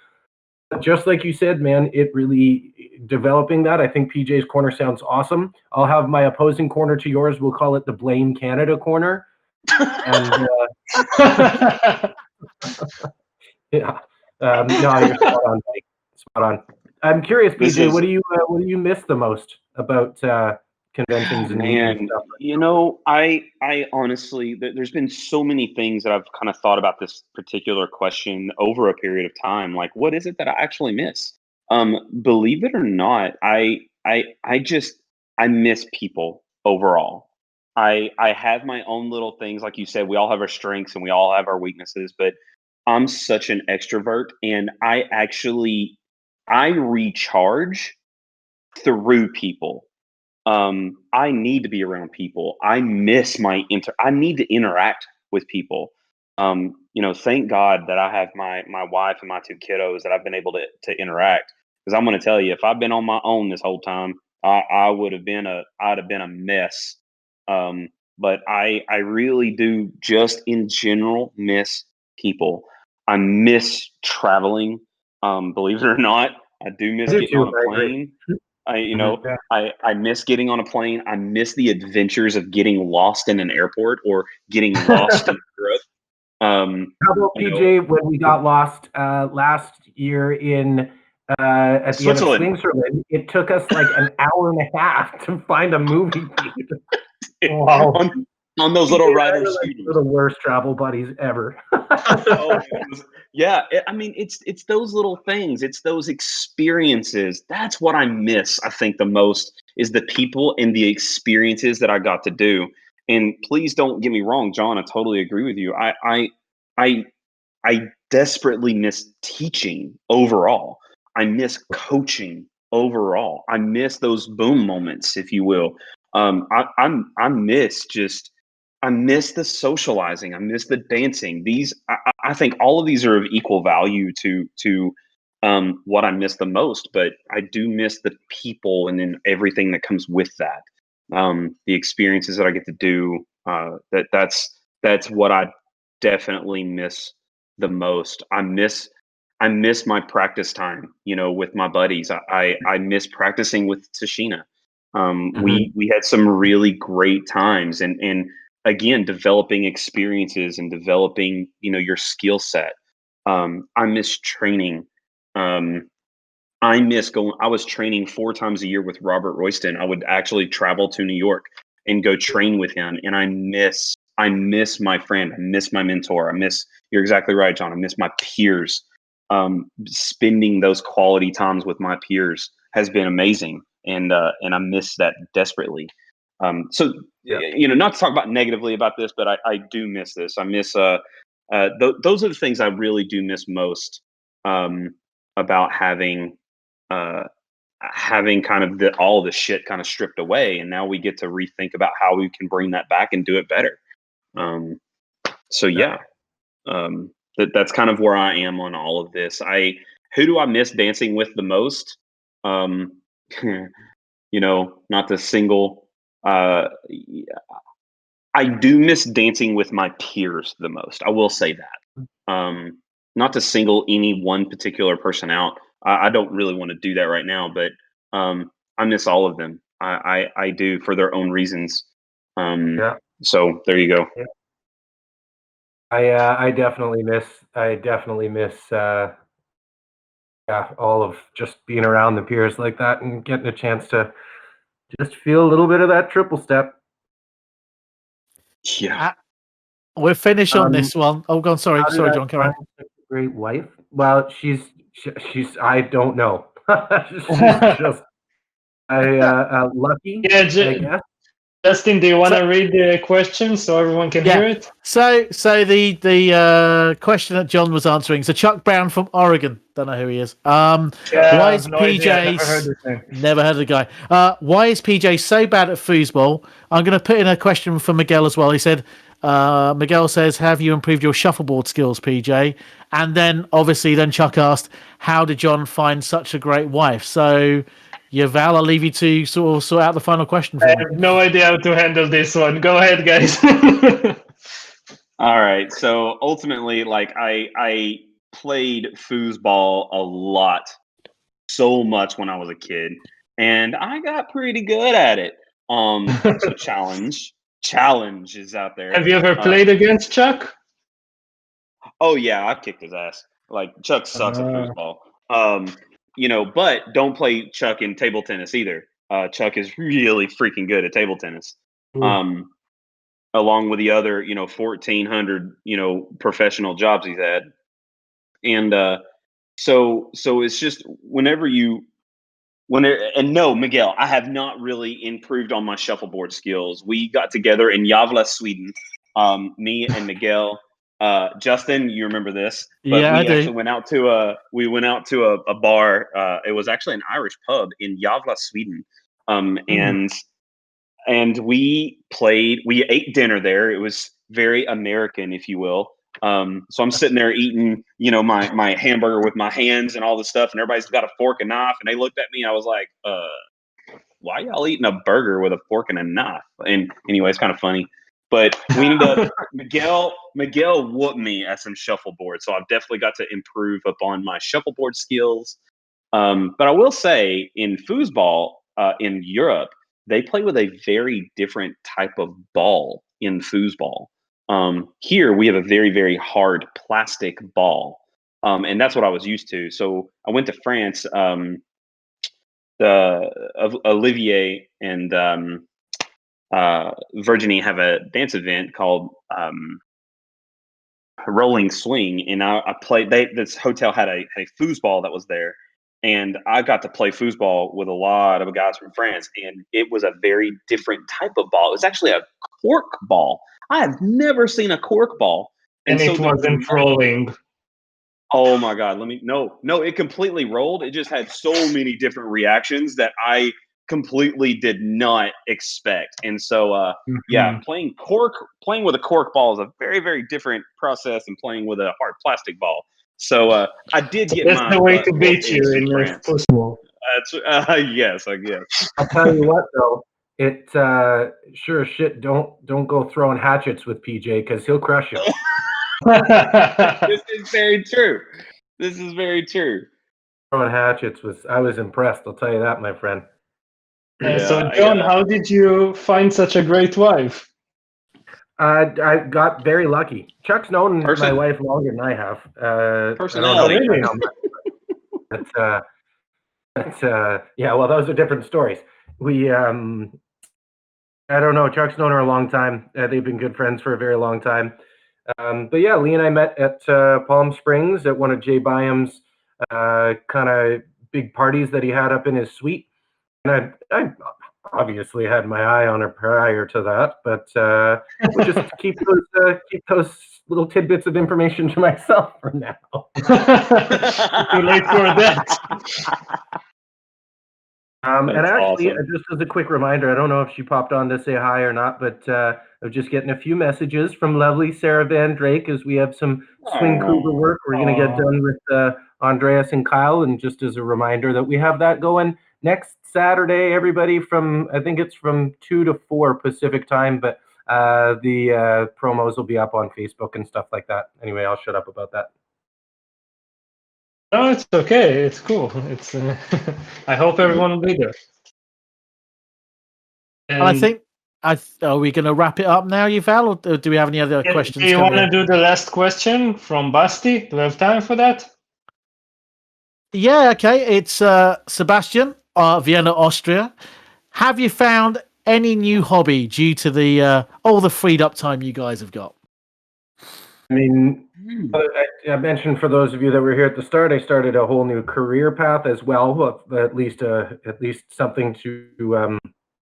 just like you said, man, it really developing that. I think PJ's Corner sounds awesome. I'll have my opposing corner to yours. We'll call it the Blame Canada Corner. And yeah, no, you're spot on, Mike. Spot on. I'm curious, PJ, what do you miss the most about conventions and stuff? I honestly, there's been so many things that I've kind of thought about this particular question over a period of time. Like, what is it that I actually miss? Believe it or not, I miss people overall. I have my own little things, like you said. We all have our strengths and we all have our weaknesses, but I'm such an extrovert, and I recharge through people. I need to be around people. I miss I need to interact with people. Thank God that I have my wife and my 2 kiddos that I've been able to interact. Because I'm going to tell you, if I've been on my own this whole time, I'd have been a mess. But I really do, just in general, miss people. I miss traveling. Believe it or not, I do miss getting on a plane. I miss getting on a plane. I miss the adventures of getting lost in an airport or getting lost in Europe. How about PJ, when we got lost last year in at the end of Switzerland, it took us like an hour and a half to find a movie theater. Wow. On those little rider scooters. We're the worst travel buddies ever. It's those little things. It's those experiences. That's what I miss, I think, the most, is the people and the experiences that I got to do. And please don't get me wrong, John, I totally agree with you. I desperately miss teaching overall. I miss coaching overall. I miss those boom moments, if you will. I miss the socializing. I miss the dancing. I think all of these are of equal value to what I miss the most. But I do miss the people, and then everything that comes with that. The experiences that I get to do. That's what I definitely miss the most. I miss my practice time, with my buddies. I miss practicing with Tashina. We had some really great times, and again, developing experiences and developing, your skill set. I miss training. I miss going. I was training 4 times a year with Robert Royston. I would actually travel to New York and go train with him, and I miss my friend. I miss my mentor. You're exactly right, John. I miss my peers. Spending those quality times with my peers has been amazing, and I miss that desperately. So, not to talk about negatively about this, but I do miss this. I miss those are the things I really do miss most, about having kind of all the shit kind of stripped away, and now we get to rethink about how we can bring that back and do it better. So yeah, that's kind of where I am on all of this. Who do I miss dancing with the most? Not the single. I do miss dancing with my peers the most. I will say that. Not to single any one particular person out. I don't really want to do that right now, but I miss all of them. I do, for their own reasons. So there you go. Yeah. I definitely miss all of just being around the peers like that and getting a chance to just feel a little bit of that triple step. Yeah. We're finished on this one. Oh, go on. Sorry, John. Carry on. Great wife. Well, she's I don't know. She's just lucky. Yeah, I guess. Justin, do you want to read the question so everyone can hear it? So the question that John was answering. So Chuck Brown from Oregon. Don't know who he is. Why is PJ? Never heard of the guy. Why is PJ so bad at foosball? I'm going to put in a question for Miguel as well. He said, Miguel says, have you improved your shuffleboard skills, PJ? And then obviously, Chuck asked, how did John find such a great wife? So, Yuval, I'll leave you to sort out the final question for me. I have no idea how to handle this one. Go ahead, guys. All right. So ultimately, I played foosball a lot, so much when I was a kid, and I got pretty good at it. So challenge is out there. Have you ever played against Chuck? Oh yeah, I've kicked his ass. Like, Chuck sucks at foosball. But don't play Chuck in table tennis either. Chuck is really freaking good at table tennis. Along with the other, 1,400, professional jobs he's had. And so it's just and no, Miguel, I have not really improved on my shuffleboard skills. We got together in Gävle, Sweden. Me and Miguel, Justin, you remember this? But yeah, we actually went out to a bar. It was actually an Irish pub in Gävle, Sweden. And we ate dinner there. It was very American, if you will. So I'm sitting there eating, my hamburger with my hands and all this stuff, and everybody's got a fork and knife, and they looked at me, and I was like, why y'all eating a burger with a fork and a knife? And anyway, it's kind of funny. But we ended up, Miguel whooped me at some shuffleboard, so I've definitely got to improve upon my shuffleboard skills. But I will say, in foosball, in Europe, they play with a very different type of ball in foosball. Here we have a very, very hard plastic ball. And that's what I was used to. So I went to France. Olivier and Virginie have a dance event called Rolling Swing, and I played. This hotel had a foosball that was there, and I got to play foosball with a lot of guys from France, and it was a very different type of ball. It was actually a cork ball. I have never seen a cork ball, and so it wasn't rolling. Oh my God! No, it completely rolled. It just had so many different reactions that I completely did not expect. And so, playing with a cork ball is a very, very different process than playing with a hard plastic ball. So I did get that's the way to beat you in your football. Yes, I guess. I'll tell you what, though, it sure as shit don't go throwing hatchets with PJ, because he'll crush you. This is very true. This is very true. Throwing hatchets I was impressed. I'll tell you that, my friend. So, John, how did you find such a great wife? I got very lucky. Chuck's known my wife longer than I have. Personality. I don't know how much, but yeah. Well, those are different stories. We I don't know. Chuck's known her a long time. They've been good friends for a very long time. But yeah, Lee and I met at Palm Springs at one of Jay Byam's kind of big parties that he had up in his suite. And I obviously had my eye on her prior to that, but we'll just keep those little tidbits of information to myself for now. Too late for that. And actually, awesome. Just as a quick reminder, I don't know if she popped on to say hi or not, but I'm just getting a few messages from lovely Sarah Van Drake as we have some swing cougar work we're going to get done with Andreas and Kyle. And just as a reminder that we have that going next Saturday, everybody, from I think it's from 2 to 4 Pacific time, but the promos will be up on Facebook and stuff like that. Anyway, I'll shut up about that. No, it's okay. It's cool. It's. I hope everyone will be there. And I think, are we going to wrap it up now, Yuval, or do we have any other questions? Do you want to do the last question from Basti? Do we have time for that? Yeah, okay. It's Sebastian, Vienna, Austria. Have you found any new hobby due to the all the freed up time you guys have got? I mean, I mentioned for those of you that were here at the start, I started a whole new career path as well, at least something to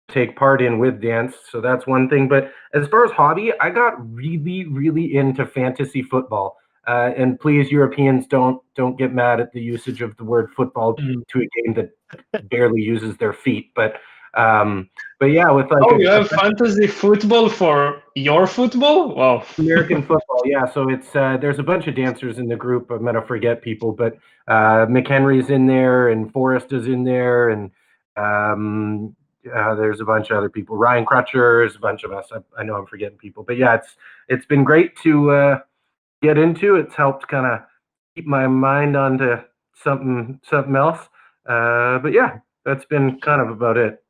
take part in with dance. So that's one thing. But as far as hobby, I got really, really into fantasy football. And please, Europeans, don't get mad at the usage of the word football to a game that barely uses their feet. But yeah, with like you have fantasy football for your football? Wow. American football, yeah. So it's there's a bunch of dancers in the group. I'm gonna forget people, but McHenry's in there, and Forrest is in there, and there's a bunch of other people. Ryan Crutcher, there's a bunch of us. I know I'm forgetting people, but yeah, it's been great to get into. It's helped kind of keep my mind onto something else. But yeah, that's been kind of about it.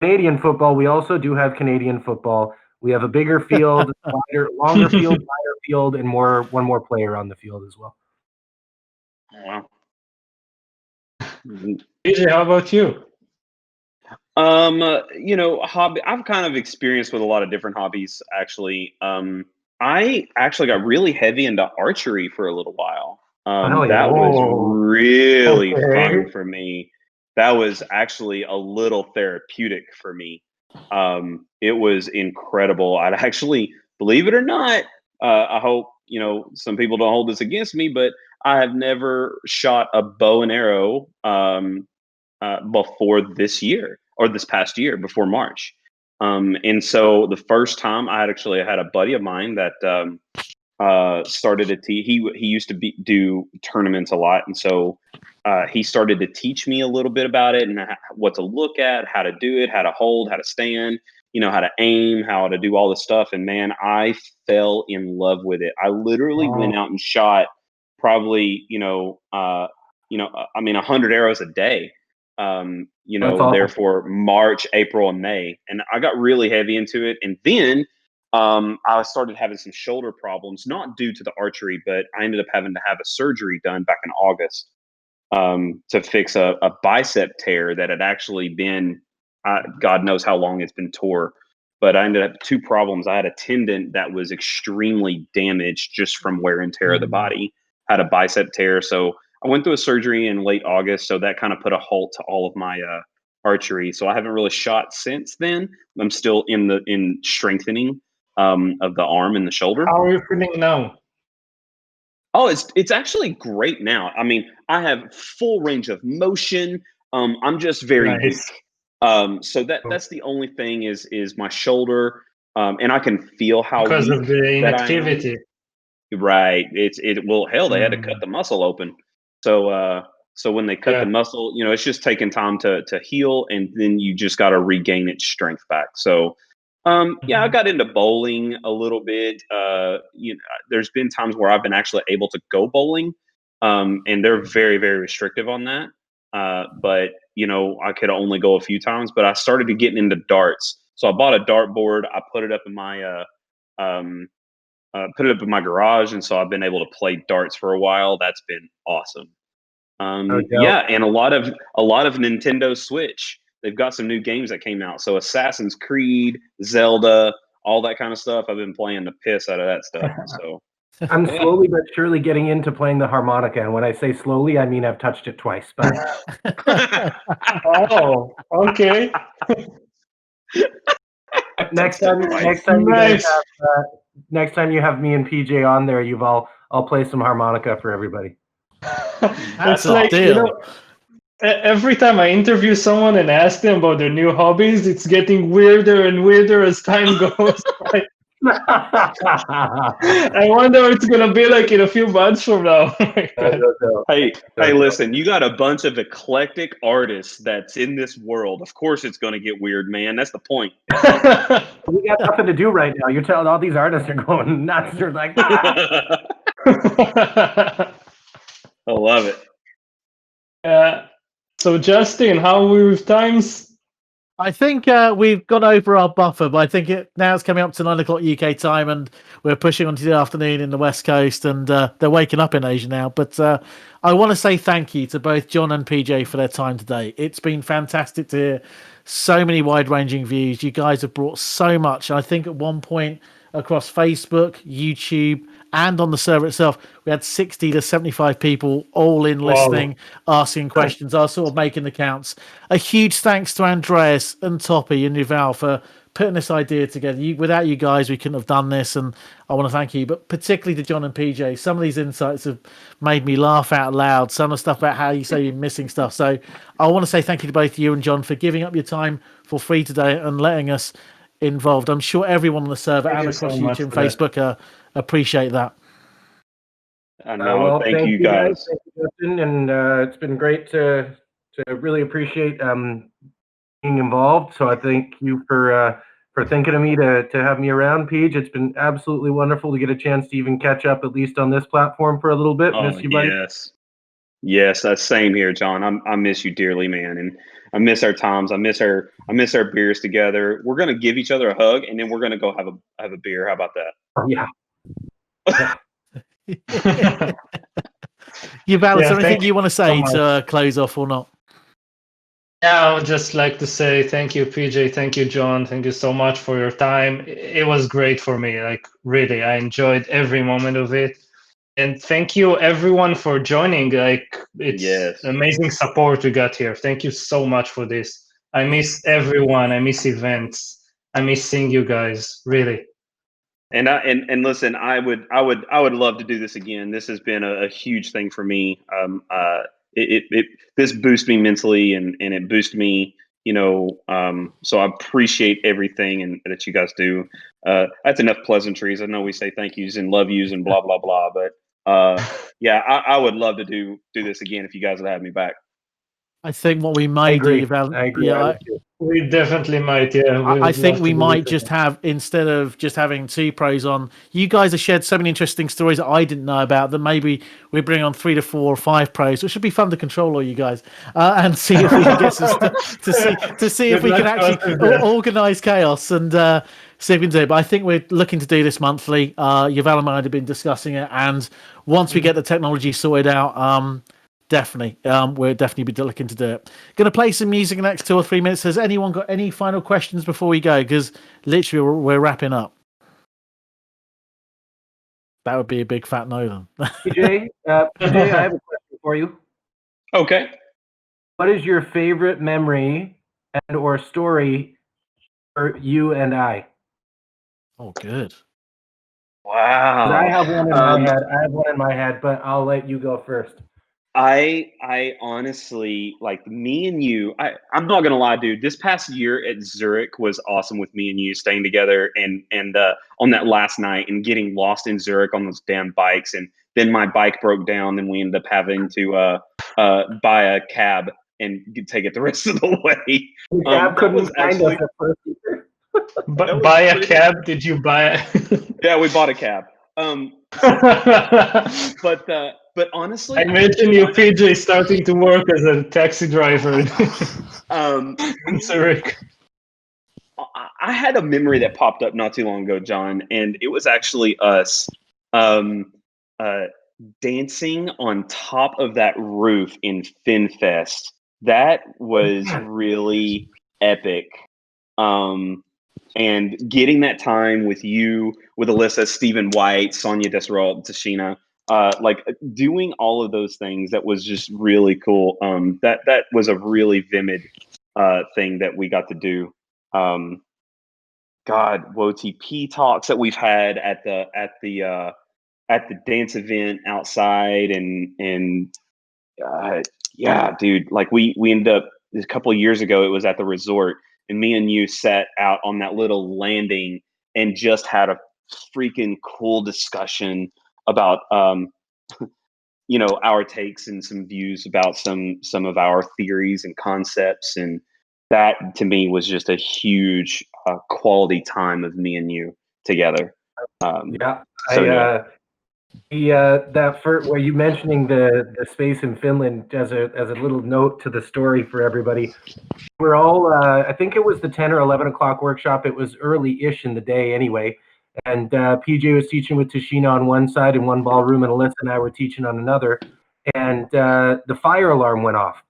Canadian football, we also do have Canadian football. We have a bigger field, longer field, wider field, and one more player on the field as well. Wow. DJ, how about you? Hobby. I've kind of experienced with a lot of different hobbies. Actually, I actually got really heavy into archery for a little while. That was really fun for me. That was actually a little therapeutic for me. It was incredible. I'd actually, believe it or not, I hope some people don't hold this against me, but I have never shot a bow and arrow before this year or this past year, before March. And so the first time I had a buddy of mine that started to teach. He used to do tournaments a lot, and so he started to teach me a little bit about it and what to look at, how to do it, how to hold, how to stand, how to aim, how to do all this stuff. And man, I fell in love with it. I literally went out and shot probably 100 arrows a day. Therefore March, April, and May, and I got really heavy into it, and then. I started having some shoulder problems, not due to the archery, but I ended up having to have a surgery done back in August to fix a bicep tear that had actually been, God knows how long it's been tore. But I ended up 2 problems. I had a tendon that was extremely damaged just from wear and tear of the body, had a bicep tear. So I went through a surgery in late August. So that kind of put a halt to all of my archery. So I haven't really shot since then. I'm still in strengthening of the arm and the shoulder. How are you feeling now? Oh, it's actually great now. I mean, I have full range of motion. I'm just very weak. So that's the only thing is my shoulder, and I can feel how because weak of the inactivity. Right. Hell, they had to cut the muscle open. So when they cut the muscle, it's just taking time to heal, and then you just got to regain its strength back. So Yeah, I got into bowling a little bit. There's been times where I've been actually able to go bowling, and they're very, very restrictive on that. But I could only go a few times. But I started to getting into darts, so I bought a dart board. I put it up in my garage, and so I've been able to play darts for a while. That's been awesome. No doubt. Yeah, and a lot of Nintendo Switch. They've got some new games that came out. So Assassin's Creed, Zelda, all that kind of stuff. I've been playing the piss out of that stuff. So I'm slowly but surely getting into playing the harmonica, and when I say slowly, I mean I've touched it twice. But Oh, okay. next time you guys Nice. have next time you have me and PJ on there, I'll play some harmonica for everybody. It's a like, deal. every time I interview someone and ask them about their new hobbies, it's getting weirder and weirder as time goes by. I wonder what it's gonna be like in a few months from now. Hey, listen, you got a bunch of eclectic artists that's in this world. Of course it's going to get weird, man. That's the point. We got nothing to do right now. You're telling all these artists are going nuts. They're like, I love it. So Justin, how are we with times? I think we've gone over our buffer, but I think now it's coming up to 9 o'clock UK time, and we're pushing on to the afternoon in the West Coast, and they're waking up in Asia now. But I want to say thank you to both John and PJ for their time today. It's been fantastic to hear so many wide-ranging views. You guys have brought so much. I think at one point across Facebook, YouTube, and on the server itself, we had 60 to 75 people all in listening, asking questions. I was sort of making the counts. A huge thanks to Andreas and Toppy and Yuval for putting this idea together. Without you guys, we couldn't have done this, and I want to thank you. But particularly to John and PJ, some of these insights have made me laugh out loud. Some of the stuff about how you say you're missing stuff. So I want to say thank you to both you and John for giving up your time for free today and letting us involved. I'm sure everyone on the server and across YouTube and Facebook appreciate that. I know. Thank you guys. Thank you, Justin, and it's been great to really appreciate being involved. So I thank you for thinking of me to have me around, Peach. It's been absolutely wonderful to get a chance to even catch up, at least on this platform, for a little bit. Miss you, buddy. Yes, that's same here, John. I miss you dearly, man, and I miss our times. I miss our beers together. We're gonna give each other a hug, and then we're gonna go have a beer. How about that? Oh, yeah. Yuval, is there anything you want to say to close off or not? Yeah, I would just like to say thank you, PJ. Thank you, John. Thank you so much for your time. It was great for me. Like, really, I enjoyed every moment of it. And thank you, everyone, for joining. Like, it's amazing support we got here. Thank you so much for this. I miss everyone. I miss events. I miss seeing you guys. Really. And listen, I would love to do this again. This has been a huge thing for me. This boosts me mentally, and it boosts me. So I appreciate everything that you guys do. That's enough pleasantries. I know we say thank yous and love yous and blah blah blah, but yeah, I would love to do this again if you guys would have me back. I think what we might do, Yuval, I agree. We definitely might, yeah. I think we might just have, instead of just having two pros on, you guys have shared so many interesting stories that I didn't know about, that maybe we bring on 3 to 4 or 5 pros, which should be fun to control all you guys, and see if we can get some to see if we can actually organise chaos and see if we can do it. But I think we're looking to do this monthly. Yuval and I have been discussing it, and once we get the technology sorted out, definitely, we're definitely be looking to do it. Going to play some music in the next 2 or 3 minutes. Has anyone got any final questions before we go? Because literally we're wrapping up. That would be a big fat no then. PJ, I have a question for you. Okay. What is your favorite memory and or story for you and I? Oh, good. Wow. I have one in my head. But I'll let you go first. I honestly, like, me and you, I'm not gonna lie, dude. This past year at Zurich was awesome with me and you staying together and on that last night and getting lost in Zurich on those damn bikes, and then my bike broke down, and we ended up having to buy a cab and take it the rest of the way. The cab couldn't find us at first either. But buy a cab? Did you buy? Yeah, we bought a cab. But honestly, I imagine you, PJ, starting to work as a taxi driver in Zurich. I had a memory that popped up not too long ago, John, and it was actually us dancing on top of that roof in FinFest. That was really epic. And getting that time with you, with Alyssa, Stephen White, Sonia Desrell, Tashina, like doing all of those things, that was just really cool. That was a really vivid thing that we got to do. God, WOTP talks that we've had at the dance event outside, and yeah, dude, like we ended up a couple of years ago. It was at the resort, and me and you sat out on that little landing and just had a freaking cool discussion about our takes and some views about some of our theories and concepts, and that to me was just a huge quality time of me and you together. That first, where you mentioning the space in Finland as a little note to the story for everybody. We're all I think it was the 10 or 11 o'clock workshop. It was early-ish in the day anyway, and PJ was teaching with Tashina on one side in one ballroom, and Alyssa and I were teaching on another, and the fire alarm went off,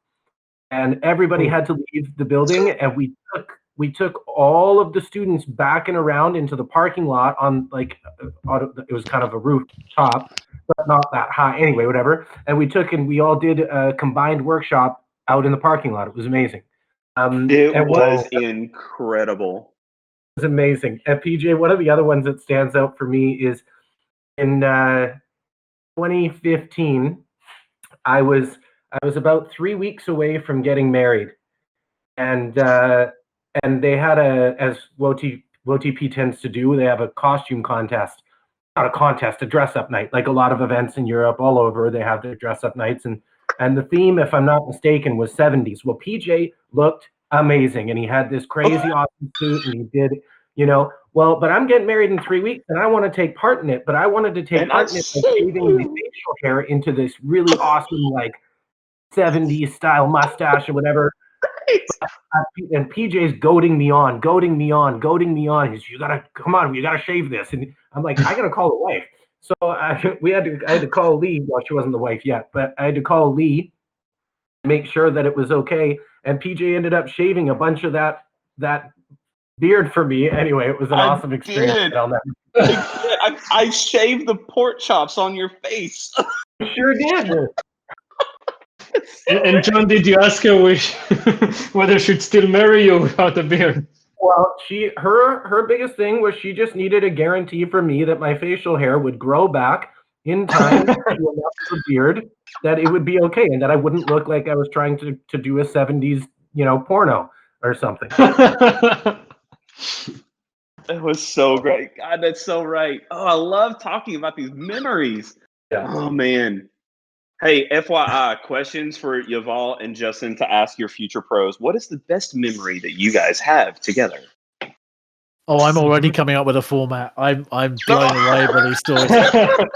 and everybody had to leave the building, and we took all of the students back and around into the parking lot on it was kind of a rooftop, but not that high. Anyway, whatever. And we all did a combined workshop out in the parking lot. It was amazing. It was incredible. It was amazing. And PJ, one of the other ones that stands out for me is in 2015, I was about 3 weeks away from getting married, and they had as WOTP tends to do, they have a costume contest. Not a contest, a dress-up night. Like a lot of events in Europe, all over, they have their dress-up nights. And the theme, if I'm not mistaken, was 70s. Well, PJ looked amazing, and he had this crazy awesome suit, and he did, well, but I'm getting married in 3 weeks, and I want to take part in it. But I wanted to take part in it by shaving my facial hair into this really awesome, like, 70s style mustache or whatever. And PJ's goading me on. He's, you gotta come on, you gotta shave this. And I'm like, I gotta call the wife. So I had to call Lee. Well, she wasn't the wife yet, but I had to call Lee to make sure that it was okay. And PJ ended up shaving a bunch of that beard for me. Anyway, it was an awesome experience. I shaved the pork chops on your face. I sure did. And John, did you ask her whether she'd still marry you without a beard? Well, her biggest thing was she just needed a guarantee from me that my facial hair would grow back in time to enough of a beard that it would be okay, and that I wouldn't look like I was trying to do a 70s, porno or something. It was so great. God, that's so right. Oh, I love talking about these memories. Yeah. Oh, man. Hey, FYI, questions for Yuval and Justin to ask your future pros. What is the best memory that you guys have together? Oh, I'm already coming up with a format. I'm blown away by these stories.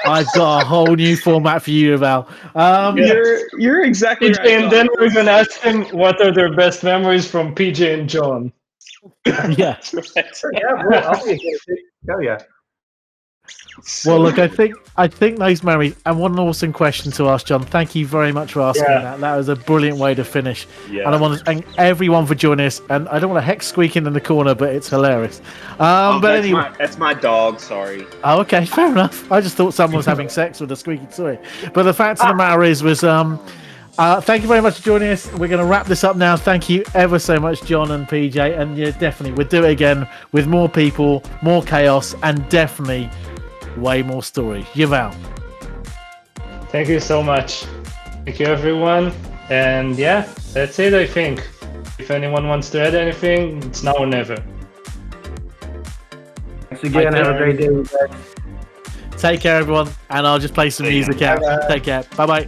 I've got a whole new format for you, Yuval. You're exactly right. And then we're going to ask them what are their best memories from PJ and John. Yeah. Oh, yeah. Well, look, I think those memories, and what an awesome question to ask, John. Thank you very much for asking that. That was a brilliant way to finish. Yeah. And I want to thank everyone for joining us. And I don't want a hex squeaking in the corner, but it's hilarious. But anyway, that's my dog. Sorry. Oh, okay, fair enough. I just thought someone was having sex with a squeaky toy. But the fact of the matter was thank you very much for joining us. We're going to wrap this up now. Thank you ever so much, John and PJ. And yeah, definitely, we'll do it again with more people, more chaos, and definitely way more story. Yuval. Thank you so much. Thank you, everyone. And yeah, that's it, I think. If anyone wants to add anything, it's now or never. Thanks again. Have a great day, guys. Take care, everyone. And I'll just play some music out. Take care. Bye-bye.